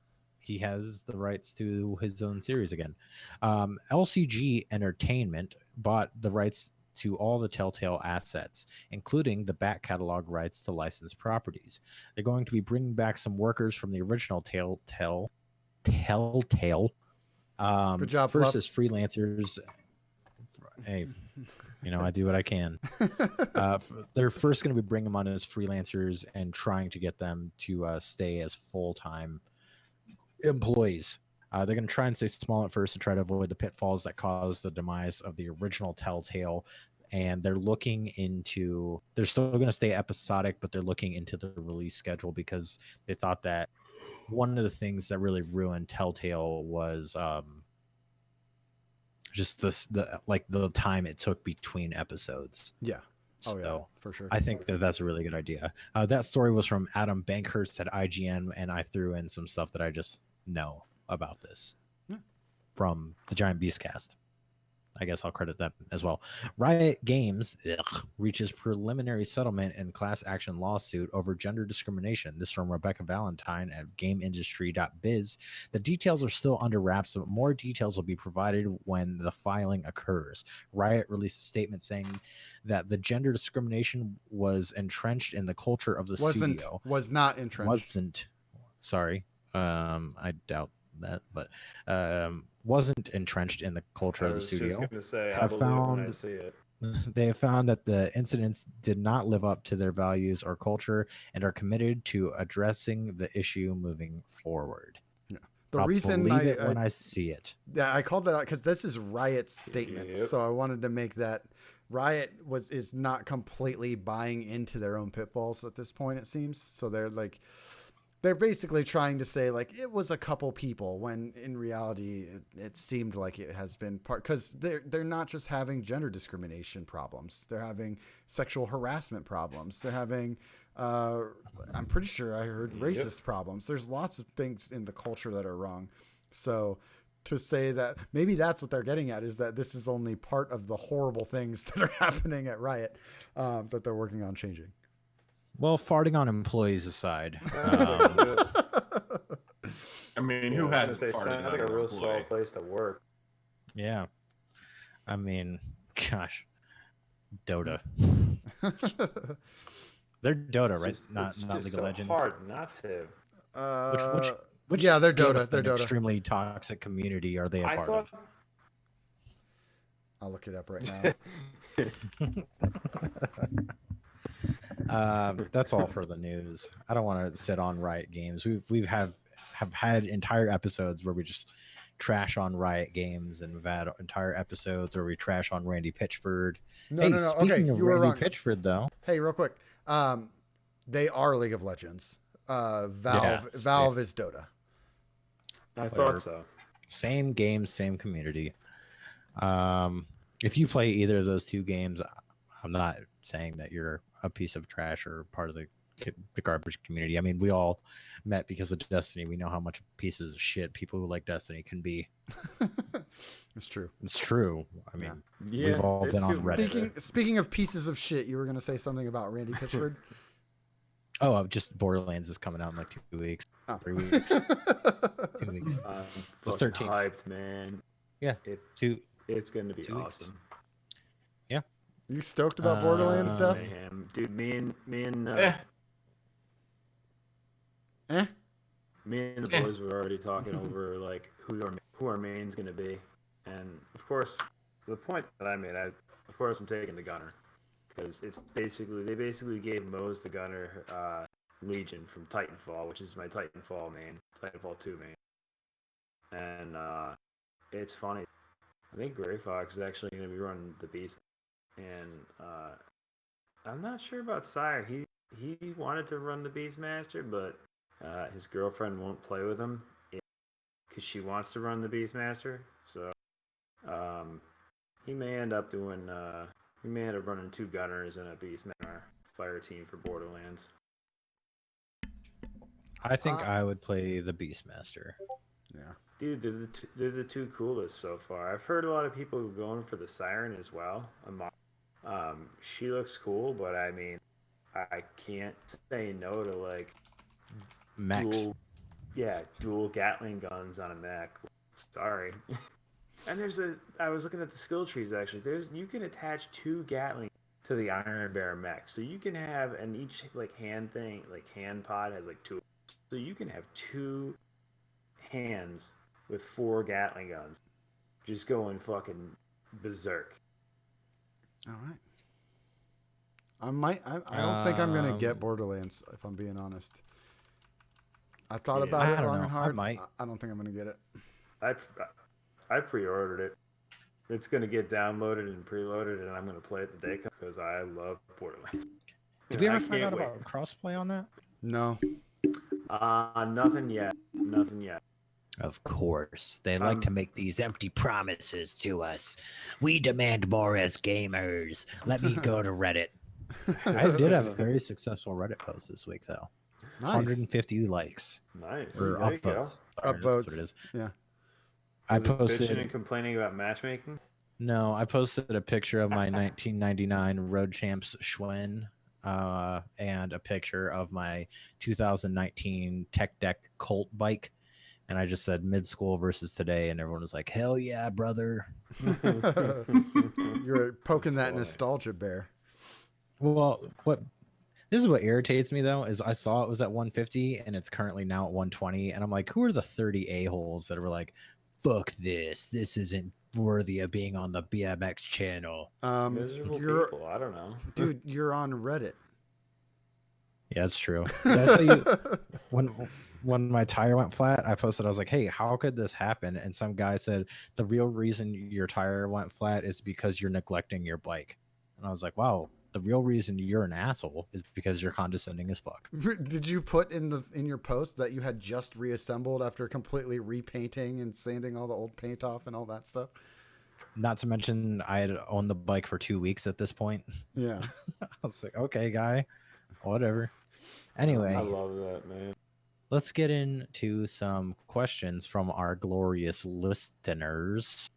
he has the rights to his own series again. LCG Entertainment bought the rights to all the Telltale assets, including the back catalog rights to licensed properties. They're going to be bringing back some workers from the original Telltale. Good job, First Fluff. as freelancers. Hey, I do what I can. They're first going to be bringing them on as freelancers and trying to get them to stay as full-time employees. They're going to try and stay small at first to try to avoid the pitfalls that caused the demise of the original Telltale. And they're still going to stay episodic, but they're looking into the release schedule because they thought that one of the things that really ruined Telltale was just the time it took between episodes. Yeah. Oh, So yeah, for sure. I think that's a really good idea. That story was from Adam Bankhurst at IGN, and I threw in some stuff that I just know about this from the Giant Beast cast. I guess I'll credit them as well. Riot Games reaches preliminary settlement in class action lawsuit over gender discrimination. This from Rebecca Valentine at GameIndustry.biz. The details are still under wraps, but more details will be provided when the filing occurs. Riot released a statement saying that the gender discrimination was entrenched in the culture of the studio. Was not entrenched. Wasn't. Sorry. I doubt that, but wasn't entrenched in the culture of the studio. I was just going to say, I Have believe it when I found see it. they have found that the incidents did not live up to their values or culture and are committed to addressing the issue moving forward. Yeah. I'll believe it when I see it. Yeah, I called that out because this is Riot's statement. Yep. So I wanted to make that Riot is not completely buying into their own pitfalls at this point, it seems. So they're basically trying to say like it was a couple people when in reality it seemed like it has been part, because they're not just having gender discrimination problems, they're having sexual harassment problems, they're having I'm pretty sure I heard racist problems. There's lots of things in the culture that are wrong. So to say that maybe that's what they're getting at is that this is only part of the horrible things that are happening at Riot that they're working on changing. Well, farting on employees aside, I mean, who hasn't say, farted sounds on like a an real employee? swell place to work. yeah. I mean, gosh, Dota. They're Dota, right? It's Not just League so of Legends. hard not to. Which yeah, they're gave Dota. us They're an Dota. extremely toxic community are they a I part thought of? I'll look it up right now. That's all for the news. I don't want to sit on Riot Games. We've have had entire episodes where we just trash on Riot Games, and we've had entire episodes where we trash on Randy Pitchford. No. Speaking Okay, of you were Randy wrong. Pitchford, though, Hey, real quick. They are League of Legends. Valve Yeah. is Dota. I Whatever. thought so. same game, same community. If you play either of those two games, I'm not saying that you're a piece of trash or part of the garbage community. I mean, we all met because of Destiny. We know how much pieces of shit people who like Destiny can be. It's true. It's true. I mean, Yeah, we've all been on it's- Reddit. Speaking of pieces of shit, you were going to say something about Randy Pitchford? Oh, just Borderlands is coming out in like 2 weeks, Oh. 3 weeks, 2 weeks. I'm The fucking 13th. hyped, man. Yeah, It's going to be 2 weeks. awesome. You stoked about Borderlands stuff? Mayhem. Dude, me and Eh. me and the boys were already talking over like who our main's gonna be, and of course, the point that I made, of course I'm taking the gunner, because they basically gave Mose the gunner Legion from Titanfall, which is my Titanfall main, Titanfall 2 main, and it's funny. I think Gray Fox is actually gonna be running the Beast, and I'm not sure about Sire. He wanted to run the Beastmaster, but his girlfriend won't play with him because she wants to run the Beastmaster. So he may end up running 2 gunners and a Beastmaster fire team for Borderlands. I think I would play the Beastmaster. Yeah. Dude, they're the two coolest so far. I've heard a lot of people going for the Siren as well. She looks cool, but I mean, I can't say no to like Max. Yeah, dual Gatling guns on a mech. Sorry. And I was looking at the skill trees actually. You can attach 2 Gatling to the Iron Bear mech. So you can have, and each like hand pod has like 2. So you can have 2 hands with 4 Gatling guns. Just going fucking berserk. All right. I don't think I'm gonna get Borderlands if I'm being honest. I thought Yeah. about I it don't long know. and I hard. might. I don't think I'm gonna get it. I pre-ordered it. It's gonna get downloaded and preloaded, and I'm gonna play it the day because I love Borderlands. Did we I ever find can't out wait. about crossplay on that? No. Nothing yet. Nothing yet. Of course. They like to make these empty promises to us. We demand more as gamers. Let me go to Reddit. I did have a very successful Reddit post this week, though. Nice. 150 likes. Nice. Or There you go. upvotes. Sorry, that's what it Upvotes. is. Yeah. I Was it bitching posted. and complaining about matchmaking. No, I posted a picture of my 1999 Road Champs Schwinn and a picture of my 2019 Tech Deck Colt bike. And I just said mid school versus today, and everyone was like, "Hell yeah, brother!" You're poking That's that funny. nostalgia bear. Well, this is what irritates me though is I saw it was at 150 and it's currently now at 120, and I'm like, who are the 30 a-holes that were like, "Fuck this! This isn't worthy of being on the BMX channel." Miserable You're, people. I don't know. dude. You're on Reddit. Yeah, it's true. Did I tell you when my tire went flat, I posted, I was like, "Hey, how could this happen?" And some guy said, "The real reason your tire went flat is because you're neglecting your bike." And I was like, "Wow, the real reason you're an asshole is because you're condescending as fuck." Did you put in your post that you had just reassembled after completely repainting and sanding all the old paint off and all that stuff? Not to mention, I had owned the bike for 2 weeks at this point. Yeah. I was like, "Okay, guy, whatever." I Anyway, love that, man. let's get into some questions from our glorious listeners.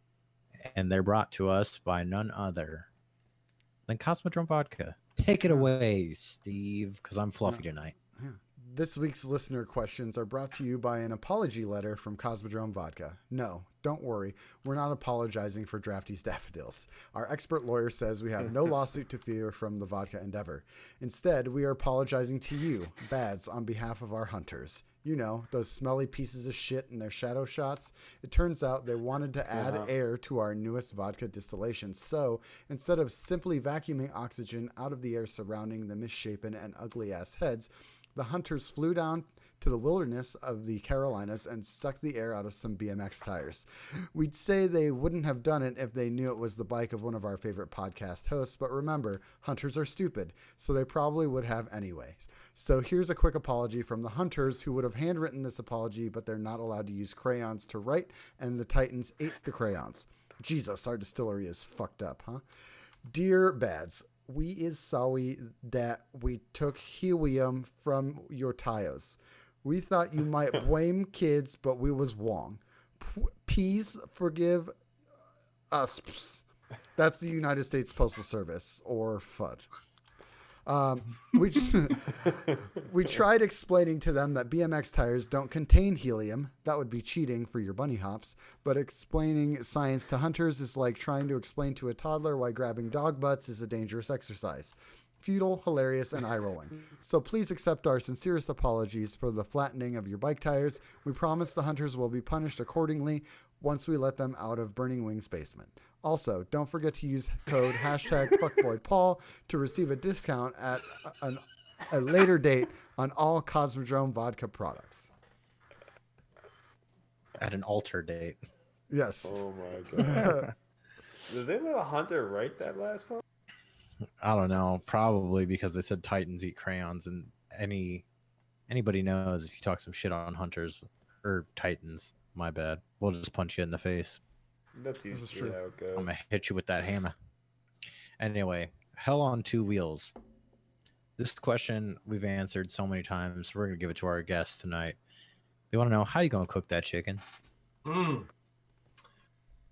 And they're brought to us by none other than Cosmodrome Vodka. Take it Yeah. away, Steve, because I'm fluffy tonight. Yeah. This week's listener questions are brought to you by an apology letter from Cosmodrome Vodka. No, don't worry. We're not apologizing for Drafty's daffodils. Our expert lawyer says we have no lawsuit to fear from the vodka endeavor. Instead, we are apologizing to you, BADS, on behalf of our hunters. You know, those smelly pieces of shit in their shadow shots. It turns out they wanted to add air to our newest vodka distillation. So instead of simply vacuuming oxygen out of the air surrounding the misshapen and ugly ass heads, the hunters flew down to the wilderness of the Carolinas and sucked the air out of some BMX tires. We'd say they wouldn't have done it if they knew it was the bike of one of our favorite podcast hosts, but remember, hunters are stupid, so they probably would have anyways. So here's a quick apology from the hunters who would have handwritten this apology, but they're not allowed to use crayons to write, and the Titans ate the crayons. Jesus, our distillery is fucked up, huh? Dear Bads, we is sorry that we took helium from your tires. We thought you might blame kids, but we was wrong. Please forgive us. That's the United States Postal Service, or FUD. We tried explaining to them that BMX tires don't contain helium. That would be cheating for your bunny hops. But explaining science to hunters is like trying to explain to a toddler why grabbing dog butts is a dangerous exercise. Futile, hilarious, and eye-rolling. So please accept our sincerest apologies for the flattening of your bike tires. We promise the hunters will be punished accordingly once we let them out of Burning Wings basement. Also, don't forget to use code #FuckboyPaul to receive a discount at a later date on all Cosmodrome vodka products. At an altar date. Yes. Oh my god. Did they let a hunter write that last part? I don't know. Probably because they said Titans eat crayons, and anybody knows if you talk some shit on hunters or Titans, my bad. We'll just punch you in the face. That's is usually true. how it goes. I'm gonna hit you with that hammer. Anyway, hell on two wheels. This question we've answered so many times. We're gonna give it to our guests tonight. They want to know how you gonna cook that chicken.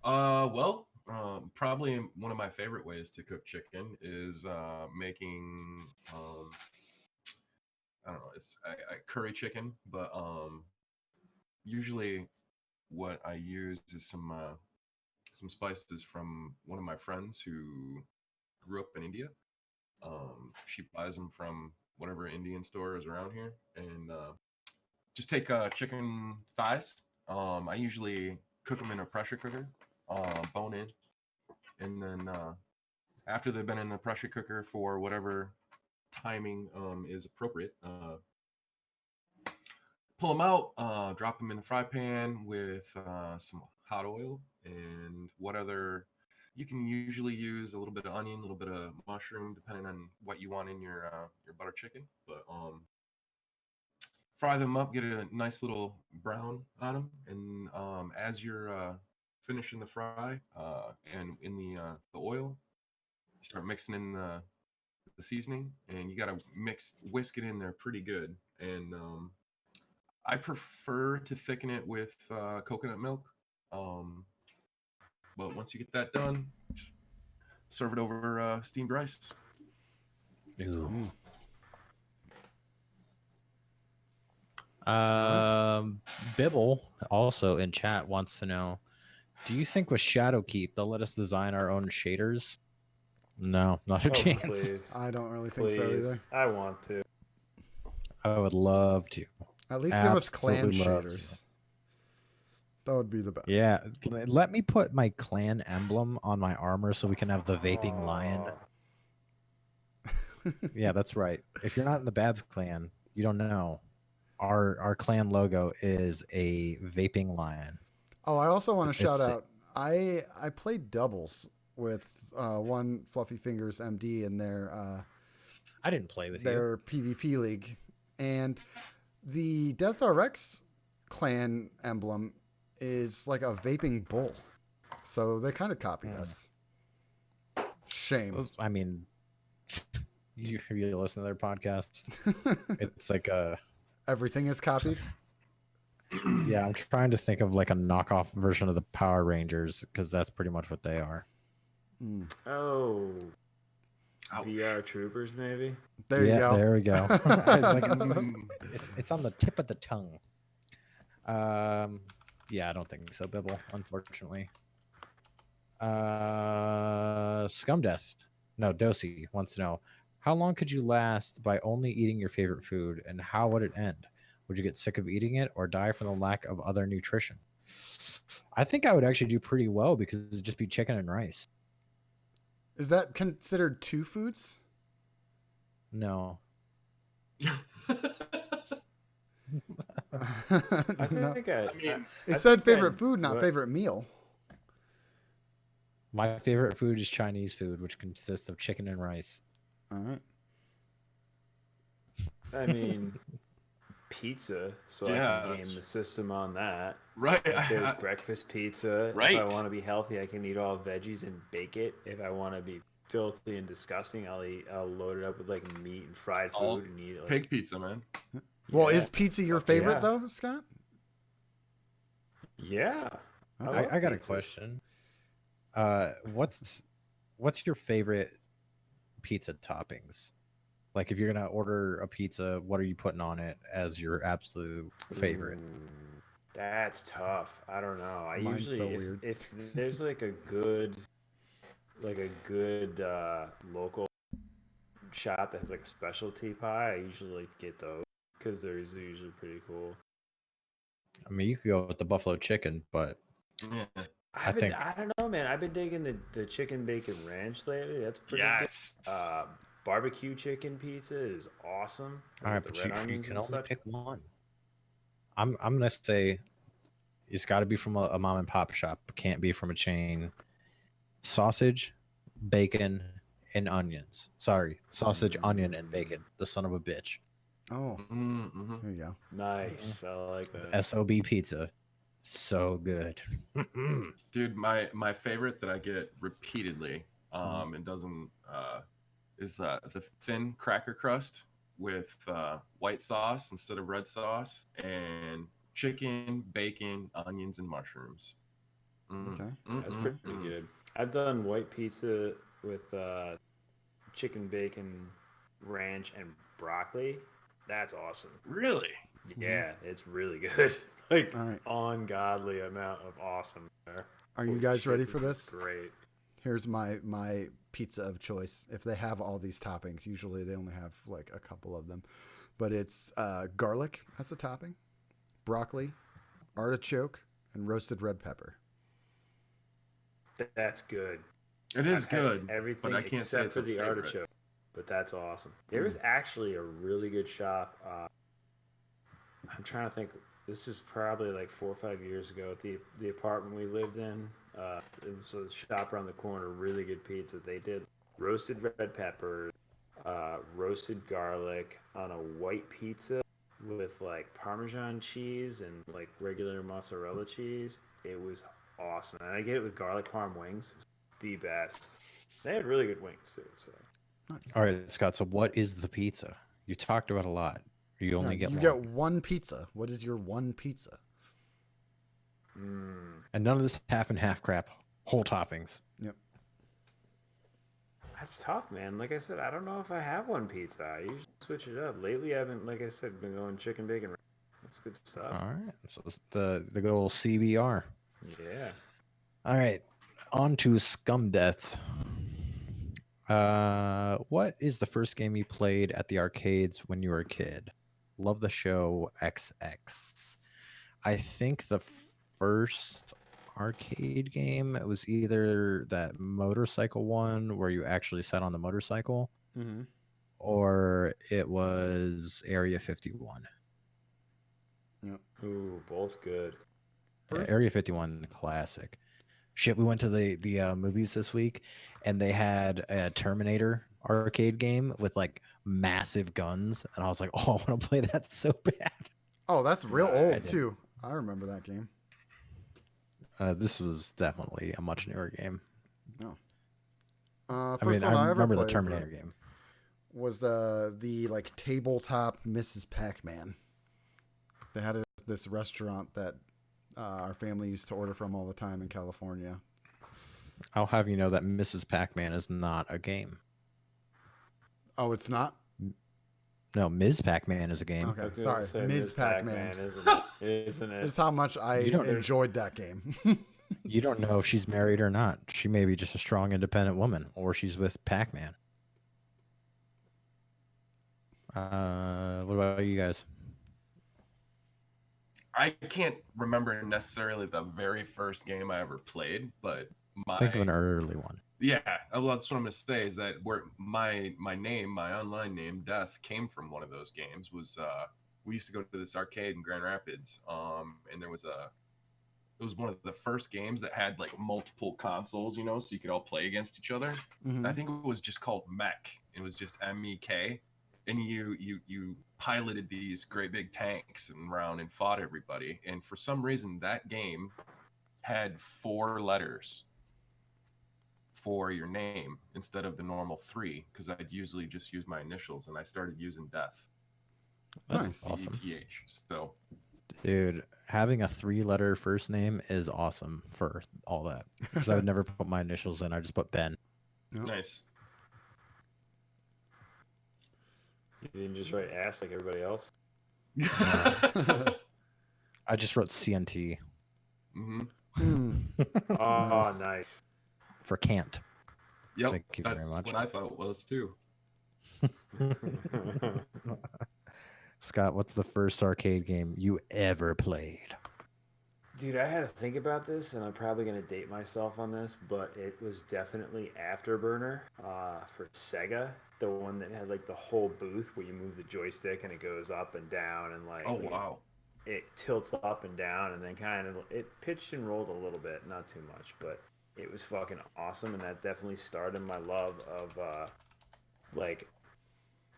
Well, probably one of my favorite ways to cook chicken is making I don't know, it's a curry chicken, but usually what I use is some spices from one of my friends who grew up in India. She buys them from whatever Indian store is around here, and just take chicken thighs. I usually cook them in a pressure cooker, bone in, and then after they've been in the pressure cooker for whatever timing is appropriate, pull them out, drop them in the fry pan with some hot oil and what other. You can usually use a little bit of onion, a little bit of mushroom, depending on what you want in your butter chicken. But fry them up, get a nice little brown on them, and as you're finishing the fry and in the oil, you start mixing in the seasoning, and you gotta whisk it in there pretty good. And I prefer to thicken it with coconut milk. Um, but once you get that done, serve it over steamed rice. Ooh. Mm. Bibble also in chat wants to know, do you think with Shadowkeep they'll let us design our own shaders? No, not a Oh, chance. please. I don't really think so Please. either. I want to. I would love to. At least give us clan Absolutely love to. shaders. That would be the best. Yeah, let me put my clan emblem on my armor so we can have the vaping lion. Aw. Yeah, that's right. If you're not in the Bads clan, you don't know. Our clan logo is a vaping lion. Oh, I also want to shout It's- out. I played doubles with one Fluffy Fingers MD in I didn't play with you. their PvP league, and the Death RX clan emblem is like a vaping bull, so they kind of copied us. Shame. I mean, you listen to their podcast. It's like a Everything is copied. yeah. I'm trying to think of like a knockoff version of the Power Rangers because that's pretty much what they are. Mm. Oh. Ouch. VR Troopers, maybe? There you go. There we go. It's like Mm. it's on the tip of the tongue. Yeah, I don't think so, Bibble, unfortunately. Scumdest. No, Dosey wants to know, how long could you last by only eating your favorite food, and how would it end? Would you get sick of eating it or die from the lack of other nutrition? I think I would actually do pretty well because it'd just be chicken and rice. Is that considered two foods? No. I No. think I mean, It said think favorite I'd- food, not what- favorite meal. My favorite food is Chinese food, which consists of chicken and rice. All right. I mean, pizza, so Yeah, I can that's- game the system on that. right. If there's breakfast pizza, if I Right. want to be healthy, I can eat all veggies and bake it. If I want to be filthy and disgusting, I'll load it up with like meat and fried food All and eat it. Like, Pig pizza, man. Well, yeah. is pizza your Fuck favorite yeah. though, Scott? Yeah. Okay. I got a pizza. question. What's your favorite pizza toppings? Like, if you're gonna order a pizza, what are you putting on it as your absolute favorite? Ooh, that's tough. I don't know. I Mine's usually so if, weird. if there's like a good local shop that has like a specialty pie, I usually like to get those because they're usually pretty cool. I mean, you could go with the buffalo chicken, but Yeah. I don't know, man. I've been digging the chicken bacon ranch lately. That's pretty Yes. good. Barbecue chicken pizza is awesome. all right, with but the you red onions can and only such. pick one. I'm gonna say it's got to be from a mom and pop shop. It can't be from a chain. Sausage, bacon, and onions. Sorry, sausage, onion, and bacon. The son of a bitch. Oh, Mm-hmm. there you go. Nice. I like that. SOB pizza, so good. Dude, my favorite that I get repeatedly, Mhm. and doesn't is the thin cracker crust with white sauce instead of red sauce, and chicken, bacon, onions, and mushrooms. Okay. That's pretty good. I've done white pizza with chicken bacon ranch and broccoli. That's awesome. Really? Yeah, it's really good. Like All right. ungodly amount of awesome there. Are you Holy guys shit, ready for is this? great. Here's my pizza of choice. If they have all these toppings, usually they only have like a couple of them, but it's garlic as a topping, broccoli, artichoke, and roasted red pepper. That's good. It is I've had good, everything but I can't say except it's for a the favorite. artichoke, but that's awesome. There is actually a really good shop. I'm trying to think. This is probably like 4 or 5 years ago at the apartment we lived in. It was a shop around the corner. Really good pizza. They did roasted red peppers, roasted garlic on a white pizza with like Parmesan cheese and like regular mozzarella cheese. It was awesome. And I get it with garlic parm wings. It's the best. They had really good wings too. So Nice. All right, Scott. So what is the pizza? You talked about a lot. You No, only get you one. get one pizza. What is your one pizza? And none of this half and half crap. Whole toppings. Yep. that's tough, man. Like I said, I don't know if I have one pizza. I usually switch it up. Lately, I haven't, like I said, been going chicken bacon. That's good stuff. All right. So it's the good old CBR. Yeah. All right. On to Scum Death. What is the first game you played at the arcades when you were a kid? Love the show XX. I think the first arcade game, it was either that motorcycle one where you actually sat on the motorcycle, Mm-hmm. or it was Area 51. Yep. Ooh, both good. Yeah, First, Area 51 classic. Shit, we went to the movies this week, and they had a Terminator arcade game with like massive guns, and I was like, oh, I want to play that so bad. oh, that's real Nice. old too. I remember that game. This was definitely a much newer game. No. I First mean, I one I ever remember the played Terminator game. was the like tabletop Mrs. Pac-Man. They had this restaurant that our family used to order from all the time in California. I'll have you know that Mrs. Pac-Man is not a game. Oh, it's not? No, Ms. Pac-Man is a game. Okay, I was sorry. gonna say Ms. Pac-Man. isn't it? Isn't it? That's how much I You don't- enjoyed that game. You don't know if she's married or not. She may be just a strong, independent woman, or she's with Pac-Man. What about you guys? I can't remember necessarily the very first game I ever played, but Think of an early one. yeah, well, that's what I'm gonna say is that where my name, my online name, Death, came from one of those games. Was we used to go to this arcade in Grand Rapids, and there was it was one of the first games that had like multiple consoles, so you could all play against each other. Mhm. I think it was just called Mech. It was just MEK, and you piloted these great big tanks and around and fought everybody. And for some reason, that game had 4 letters for your name instead of the normal 3, because I'd usually just use my initials, and I started using Death. That's Nice. awesome. DETH. So Dude, having a 3-letter first name is awesome for all that. Because I would never put my initials in. I just put Ben. Yep. nice. You didn't just write ass like everybody else. I just wrote CNT hmm Mm. Oh, Nice. nice. for can't. Yep, Thank you very that's much. what I thought it was too. Scott, what's the first arcade game you ever played? Dude, I had to think about this, and I'm probably going to date myself on this, but it was definitely Afterburner for Sega. The one that had like the whole booth where you move the joystick and it goes up and down, and like Oh wow. it tilts up and down, and then kind of it pitched and rolled a little bit, not too much, but it was fucking awesome, and that definitely started my love of like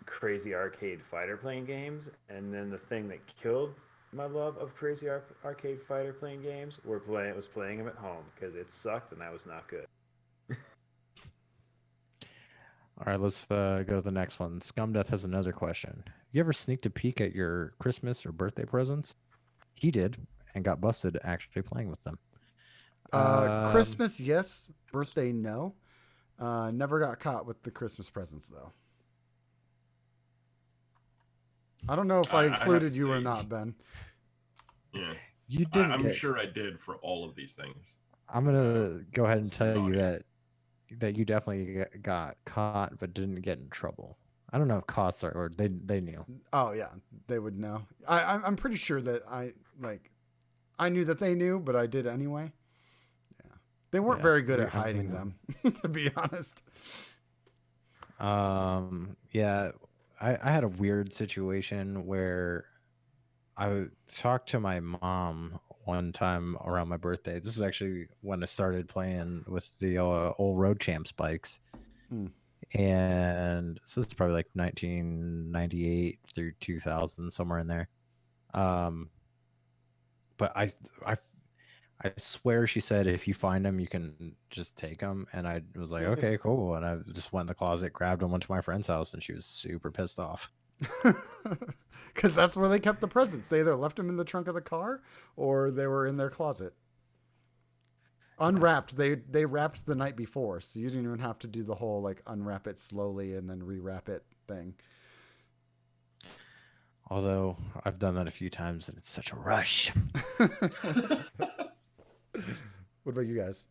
crazy arcade fighter playing games. And then the thing that killed my love of crazy arcade fighter playing games was playing them at home, because it sucked and that was not good. All right, let's go to the next one. Scumdeath has another question. You ever sneaked a peek at your Christmas or birthday presents? He did, and got busted actually playing with them. Christmas, yes. Birthday, no. Never got caught with the Christmas presents though. I don't know if I I have included to you or say- not, Ben. Yeah, You didn't. I'm get- sure I did for all of these things. I'm gonna go ahead and It's tell you naughty. that you definitely got caught, but didn't get in trouble. I don't know if cots are or they knew. Oh yeah, they would know. I'm pretty sure that I knew that they knew, but I did anyway. Yeah, they weren't Yeah, very good we at definitely hiding know. them, to be honest. Yeah, I had a weird situation where I talked to my mom one time around my birthday. This is actually when I started playing with the old Road Champs bikes. Hmm. And so this is probably like 1998 through 2000, somewhere in there. But I swear she said if you find them, you can just take them. And I was like, okay, cool. And I just went in the closet, grabbed them, went to my friend's house, and she was super pissed off. Because that's where they kept the presents. They either left them in the trunk of the car or they were in their closet. Unwrapped. They wrapped the night before, so you didn't even have to do the whole like unwrap it slowly and then rewrap it thing. Although I've done that a few times and it's such a rush. What about you guys?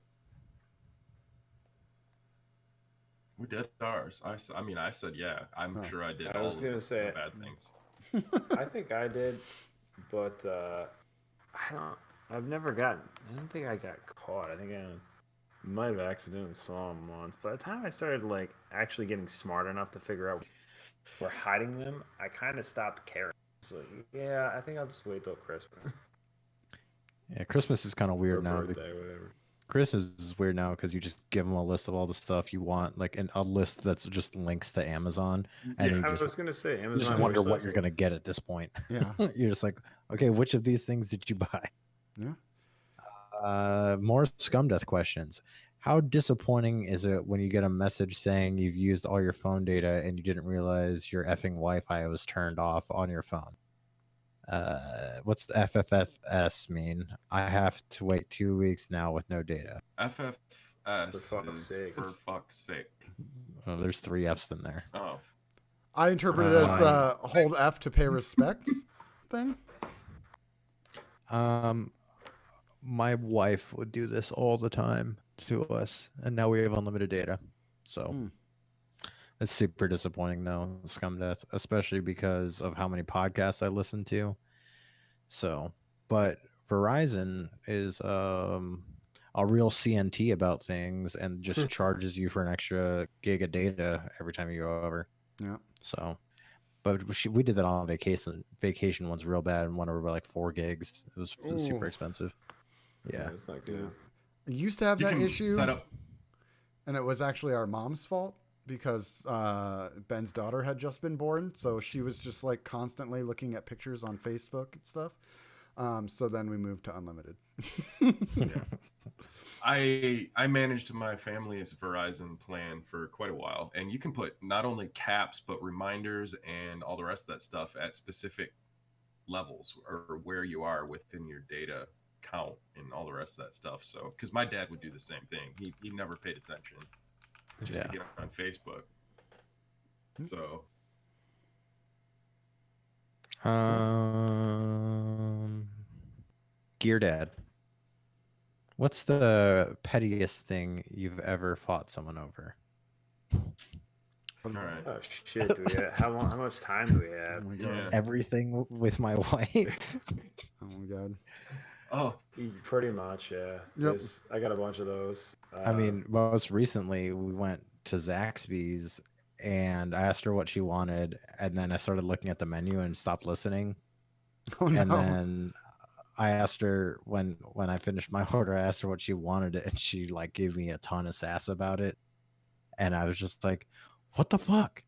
We did ours. I mean, I said yeah. I'm Huh. sure I did. I all was of gonna the say- bad things. I think I did, but I don't. I've never gotten. I don't think I got caught. I think I might have accidentally saw them once. By the time I started like actually getting smart enough to figure out where hiding them, I kind of stopped caring. It's like, yeah, I think I'll just wait till Christmas Yeah, Christmas is kind of or weird now. birthday, whatever. Christmas is weird now because you just give them a list of all the stuff you want, like a list that's just links to Amazon, and Yeah, you I just, was gonna say you just Amazon. wonder wish what list. you're gonna get at this point. Yeah. You're just like, okay, which of these things did you buy? Yeah. More scum death questions. How disappointing is it when you get a message saying you've used all your phone data and you didn't realize your effing Wi-Fi was turned off on your phone? What's the FFFS mean? I have to wait 2 weeks now with no data. FFS For fuck's is sake. for fuck's sake. Oh, there's 3 F's in there. Oh, I interpret it as hold F to pay respects thing. My wife would do this all the time to us, and now we have unlimited data. So it's super disappointing though, scum death, especially because of how many podcasts I listen to. So, but Verizon is a real CNT about things and just charges you for an extra gig of data every time you go over. Yeah. So, but we did that on vacation. Vacation one's real bad and went over by like 4 gigs. It was super Ooh. expensive. Yeah. It's not good. I used to have you that can issue, set up. and it was actually our mom's fault because Ben's daughter had just been born, so she was just like constantly looking at pictures on Facebook and stuff. So then we moved to unlimited. I managed my family's Verizon plan for quite a while, and you can put not only caps but reminders and all the rest of that stuff at specific levels or where you are within your data count and all the rest of that stuff. So, because my dad would do the same thing, he never paid attention just to Yeah. get on Facebook. So, Gear Dad. What's the pettiest thing you've ever fought someone over? all right. Oh shit! Do we have, how much time do we Oh have? my god. Yeah. Everything with my wife. Oh my god. Oh, Pretty much, yeah. Yep. I got a bunch of those. I mean, most recently we went to Zaxby's and I asked her what she wanted, and then I started looking at the menu and stopped listening. Oh no. And then I asked her when I finished my order, I asked her what she wanted, and she like gave me a ton of sass about it. And I was just like, what the fuck?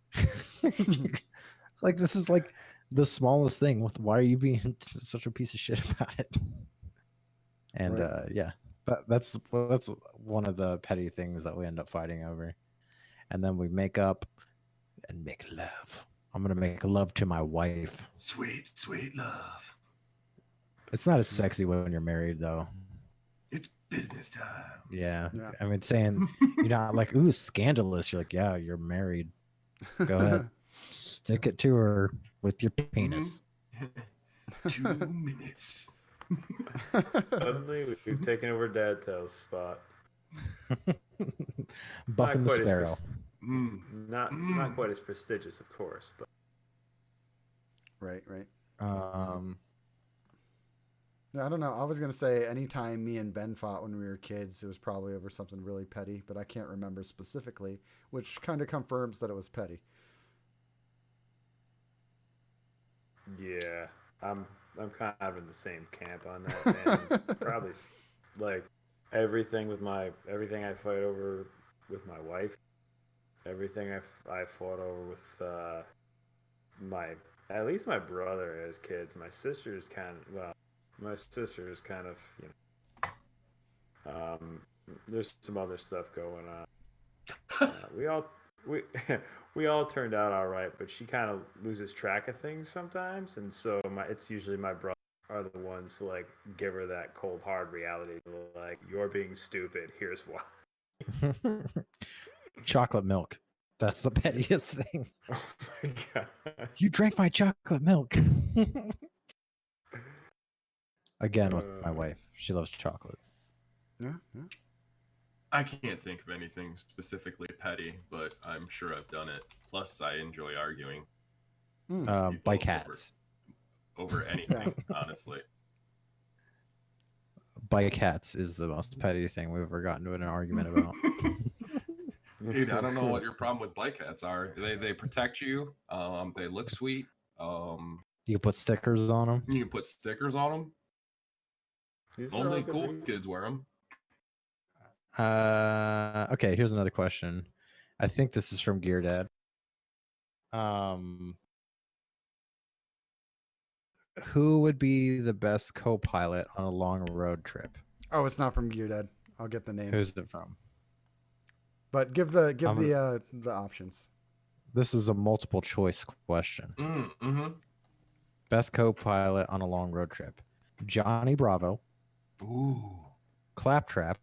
It's like, this is like the smallest thing. Why are you being such a piece of shit about it? And Right. yeah, that's one of the petty things that we end up fighting over. And then we make up and make love. I'm gonna make love to my wife. sweet, sweet love. It's not as sexy when you're married, though. It's business time. Yeah. Yeah. I mean, saying you're not like, ooh, scandalous. You're like, yeah, you're married. Go ahead. Stick it to her with your penis. 2 minutes. Suddenly, we've taken over Dad Tail's spot. Buffing the sparrow. Mm. Not quite as prestigious, of course, but Right. No, I don't know. I was gonna say anytime me and Ben fought when we were kids, it was probably over something really petty, but I can't remember specifically, which kind of confirms that it was petty. yeah, I'm kind of in the same camp on that, man. Probably like everything I fight over with my wife, everything I fought over with at least my brother as kids. My sister is kind of there's some other stuff going on. We we all turned out all right, but she kind of loses track of things sometimes, and so it's usually my brother are the ones to like give her that cold hard reality, like you're being stupid. Here's why. Chocolate milk. That's the pettiest thing. Oh my god! You drank my chocolate milk. Again, with my wife. She loves chocolate. Yeah. I can't think of anything specifically petty, but I'm sure I've done it. Plus, I enjoy arguing Bike hats. over anything, honestly. Bike hats is the most petty thing we've ever gotten into an argument about. Dude, I don't know what your problem with bike hats are. They protect you. They look sweet. You can put stickers on them. You can put stickers on them. These are Only all good cool reasons. kids wear them. Okay, here's another question. I think this is from Gear Dad. Who would be the best co-pilot on a long road trip? Oh, it's not from Gear Dad. I'll get the name. Who's it from? But give the options. This is a multiple choice question. Mm-hmm. Best co-pilot on a long road trip: Johnny Bravo, Ooh. Claptrap,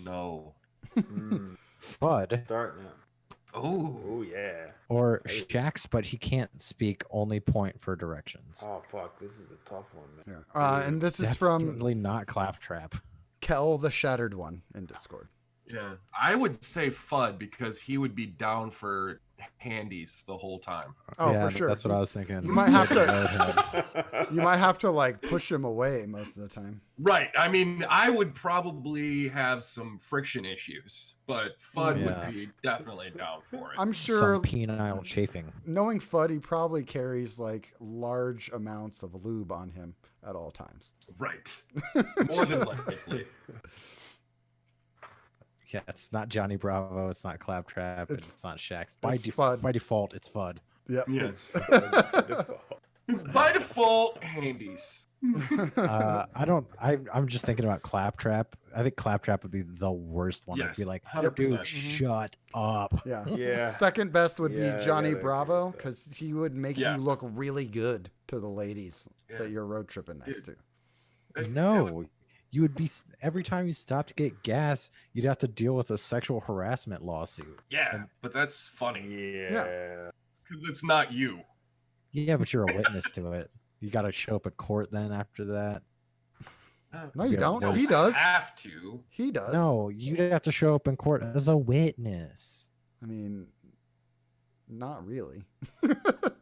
No. Fudd, Start now. Oh. Oh yeah. or Hey. Shax, but he can't speak, only point for directions. Oh fuck, this is a tough one, man. Yeah. And this is from Definitely not Claptrap. Kel the Shattered One in Discord. Yeah. I would say Fudd because he would be down for handies the whole time. Oh, Yeah, for sure. That's what I was thinking. You might have to. Roadhead. You might have to like push him away most of the time. Right. I mean, I would probably have some friction issues, but Fudd Yeah. would be definitely down for it. I'm sure. Some penile chafing. Knowing Fudd, he probably carries like large amounts of lube on him at all times. Right. More than likely. Yeah, it's not Johnny Bravo. It's not Claptrap. It's- It's not Shax. it's Fudd. By default, it's Fudd. Yep. Yes. By default. By default, handies. I'm just thinking about Claptrap. I think Claptrap would be the worst one. I'd be Yes, like, 100%. dude, shut up. Yeah. Yeah. Second best would Yeah, be I Johnny gotta agree Bravo with that. because he would make Yeah. you look really good to the ladies Yeah. that you're road tripping next to. No, you would be every time you stop to get gas, you'd have to deal with a sexual harassment lawsuit. Yeah, but that's funny Yeah. because it's not you. Yeah, but you're a witness to it. You got to show up at court then after that. No, you Yeah, don't. no. He does. Have to. He does. No, you'd have to show up in court as a witness. I mean, not really. Look,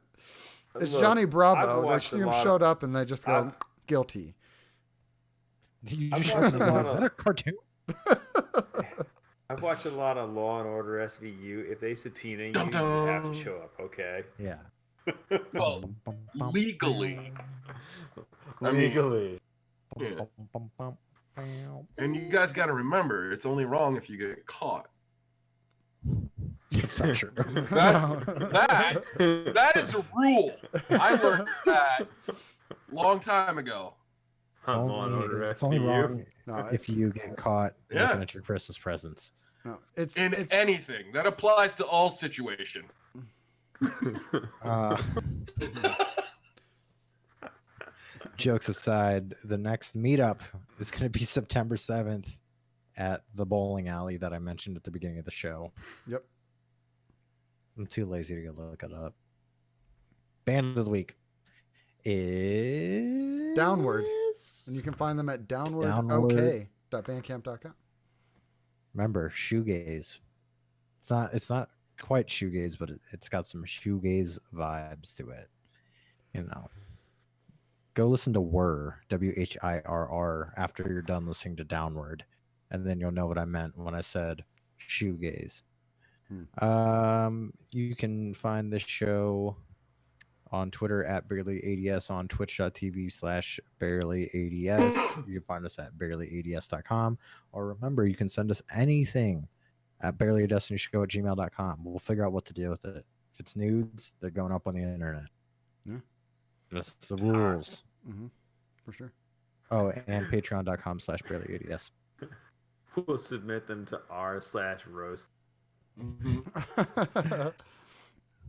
It's Johnny I've Bravo. They watched see a him lot showed up and they just go I've- guilty. You I've just watched show a up, lot is of- that a cartoon? I've watched a lot of Law and Order SVU. If they subpoena you, Dun, you have dun. to show up, okay? Yeah. Well, Bum, bum, bum, legally. I mean- Legally. bum, Yeah. bum, bum, bum, bum. And you guys got to remember, it's only wrong if you get caught. That's not true. That is a rule. I learned that long time ago. It's On Law and only, Order it's only SVU. wrong No, if you get caught Yeah. looking at your Christmas presents. No, it's In it's anything that applies to all situation. Uh, jokes aside, the next meetup is going to be September 7th at the bowling alley that I mentioned at the beginning of the show. Yep. I'm too lazy to go look it up. band of the week is Downward. And you can find them at downwardok.bandcamp.com. Remember, shoegaze. It's not quite shoegaze, but it's got some shoegaze vibes to it. You know. Go listen to WHIRR after you're done listening to Downward, and then you'll know what I meant when I said shoegaze. You can find this show on Twitter at BarelyADS, on twitch.tv/BarelyADS. You can find us at BarelyADS.com. Or remember, you can send us anything at BarelyADestinyshow@gmail.com. We'll figure out what to do with it. If it's nudes, they're going up on the internet. Yeah. That's the rules. Mm-hmm. For sure. Oh, and patreon.com/BarelyADS. We'll submit them to r/roast.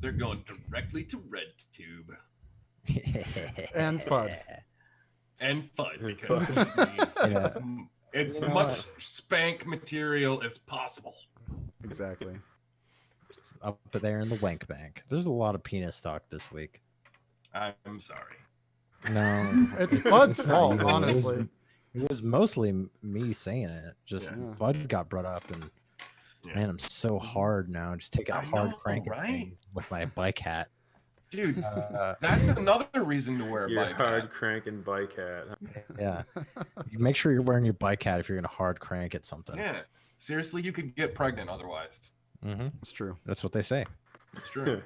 They're going directly to RedTube. And FUD. And FUD, because it's much spank material as possible. Exactly. Up there in the wank bank. There's a lot of penis talk this week. I'm sorry. No. It's FUD's not fault, you. honestly. It was mostly me saying it. Just Yeah. FUD got brought up, and man, I'm so hard now. Just taking a I hard know, crank at right? things with my bike hat. Dude, that's another reason to wear a Your bike hard hat. cranking bike hat. Yeah. You make sure you're wearing your bike hat if you're going to hard crank at something. Yeah. Seriously, you could get pregnant otherwise. Mm-hmm. It's true. That's what they say. It's true.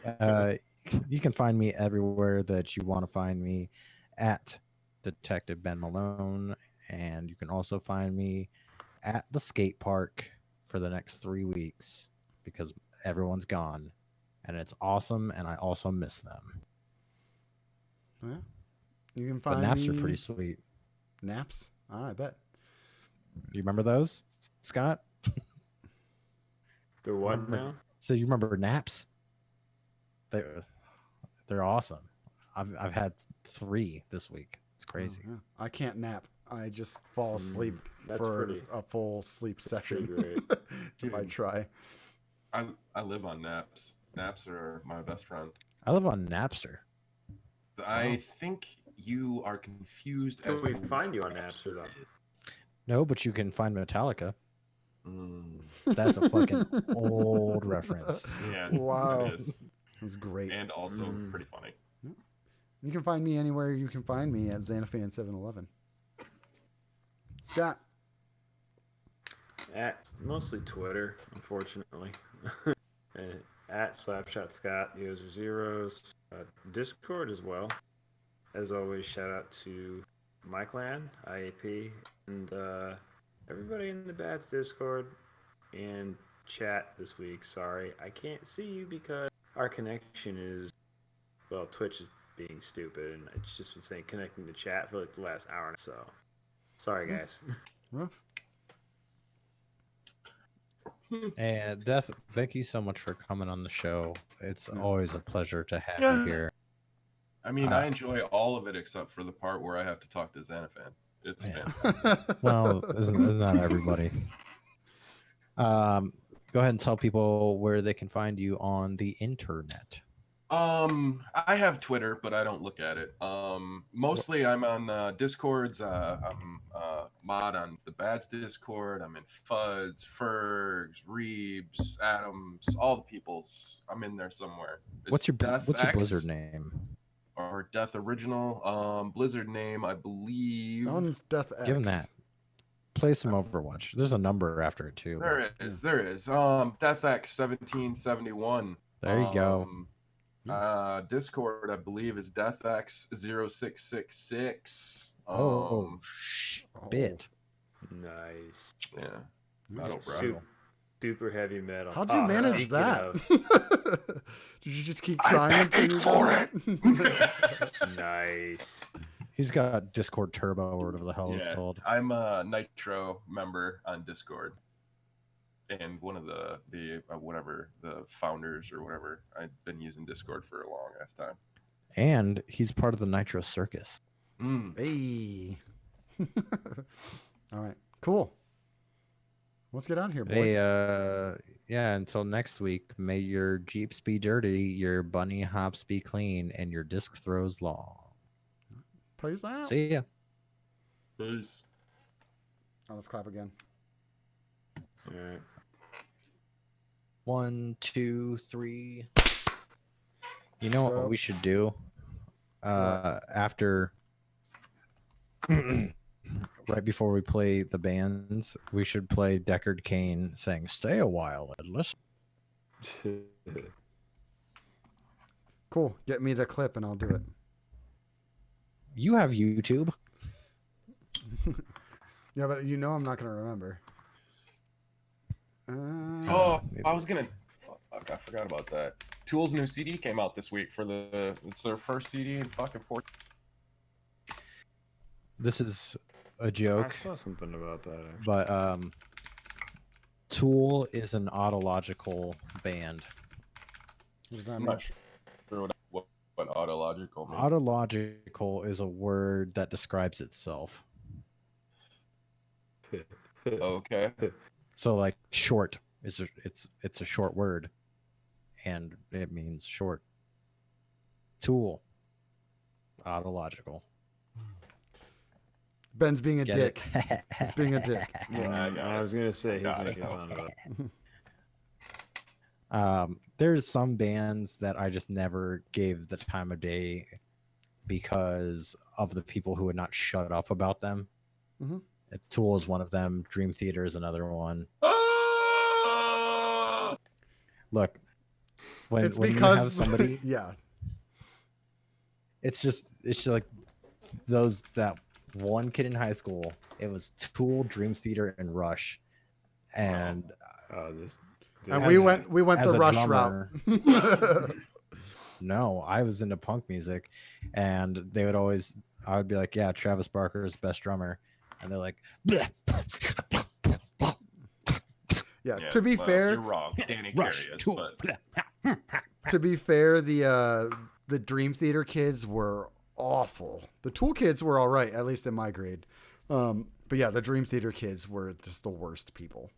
You can find me everywhere that you want to find me at Detective Ben Malone. And you can also find me at the skate park for the next 3 weeks because everyone's gone. And it's awesome, and I also miss them. Yeah. You can But find naps me... are pretty sweet. Naps? I bet. You remember those, Scott? They're what now? So you remember naps? They're awesome. I've had 3 this week. It's crazy. Oh, yeah. I can't nap. I just fall asleep that's for pretty- a full sleep session. pretty great. If I try. I live on naps. Naps are my best friend. I live on Napster. I think you are confused Can as we to find you what on Napster, though? is. No, but you can find Metallica. Mm, That's a fucking old reference. yeah, Wow. it is. It's great. And also pretty funny. You can find me anywhere you can find me at Xanafan711. Scott. At mostly Twitter, unfortunately. At SlapshotScott, user zeros. Discord as well. As always, shout out to my clan, IAP, and everybody in the BATS Discord and chat this week. Sorry, I can't see you because our connection is, well, Twitch is being stupid, and it's just been saying connecting to chat for like the last hour or so. Sorry, guys. Rough. And Death, thank you so much for coming on the show. It's always a pleasure to have you here. I mean, I enjoy all of it except for the part where I have to talk to Xanafan. It's fantastic. Well, isn't that everybody? Go ahead and tell people where they can find you on the internet. I have Twitter, but I don't look at it. Mostly I'm on Discords. I'm mod on the BADS Discord. I'm in Fuds, Fergs, Reebs, Adams, all the peoples. I'm in there somewhere. What's your Death X Blizzard name? or Death Original? Blizzard name, I believe. That one's Death X. Give him that. Play some Overwatch. There's a number after it too. There is. Death X 1771. There you go. Discord, I believe, is DeathX0666. Bit. Nice. Yeah. Nice. Super heavy metal. How'd you manage speaking that? of- Did you just keep trying until you got it? Nice. He's got Discord Turbo or whatever the hell it's called. I'm a Nitro member on Discord. And one of the whatever, the founders or whatever. I've been using Discord for a long ass time. And he's part of the Nitro Circus. Hey. All right. Cool. Let's get out of here, boys. Hey, Yeah, until next week, may your Jeeps be dirty, your bunny hops be clean, and your disc throws long. Peace out. See ya. Peace. Oh, let's clap again. All right. 1, 2, 3. You know what Go. we should do? After, right before we play the bands, we should play Deckard Cain saying, "Stay a while and listen." Cool. Get me the clip and I'll do it. You have YouTube. Yeah, but you know I'm not gonna remember. Oh, I was gonna. Fuck, I forgot about that. Tool's new CD came out this week for the. It's their first CD in fucking 4. This is a I joke, saw something about that. Actually. but Tool is an autological band. What does that I'm mean? not sure what autological means. Autological is a word that describes itself. Okay. So like short is it's a short word, and it means short. Tool. Autological. Ben's being a Get dick. it? He's being a dick. Yeah, I got I it. was gonna say he's Got it. making fun of it. There's some bands that I just never gave the time of day because of the people who would not shut up about them. Mhm. Tool is one of them. Dream Theater is another one. Ah! Look, when It's when because you have somebody, yeah. it's just like that one kid in high school. It was Tool, Dream Theater, and Rush, and This And As- we went as the a Rush drummer- route. no, I was into punk music, and they would always. I would be like, "Yeah, Travis Barker is best drummer," and they're like, "Bleh." Yeah, Yeah, to be well, fair, you're wrong. Danny Rush, Carey is, Tool. but Bleh. to be fair, the Dream Theater kids were awful. The Tool kids were all right, at least in my grade. But yeah, the Dream Theater kids were just the worst people.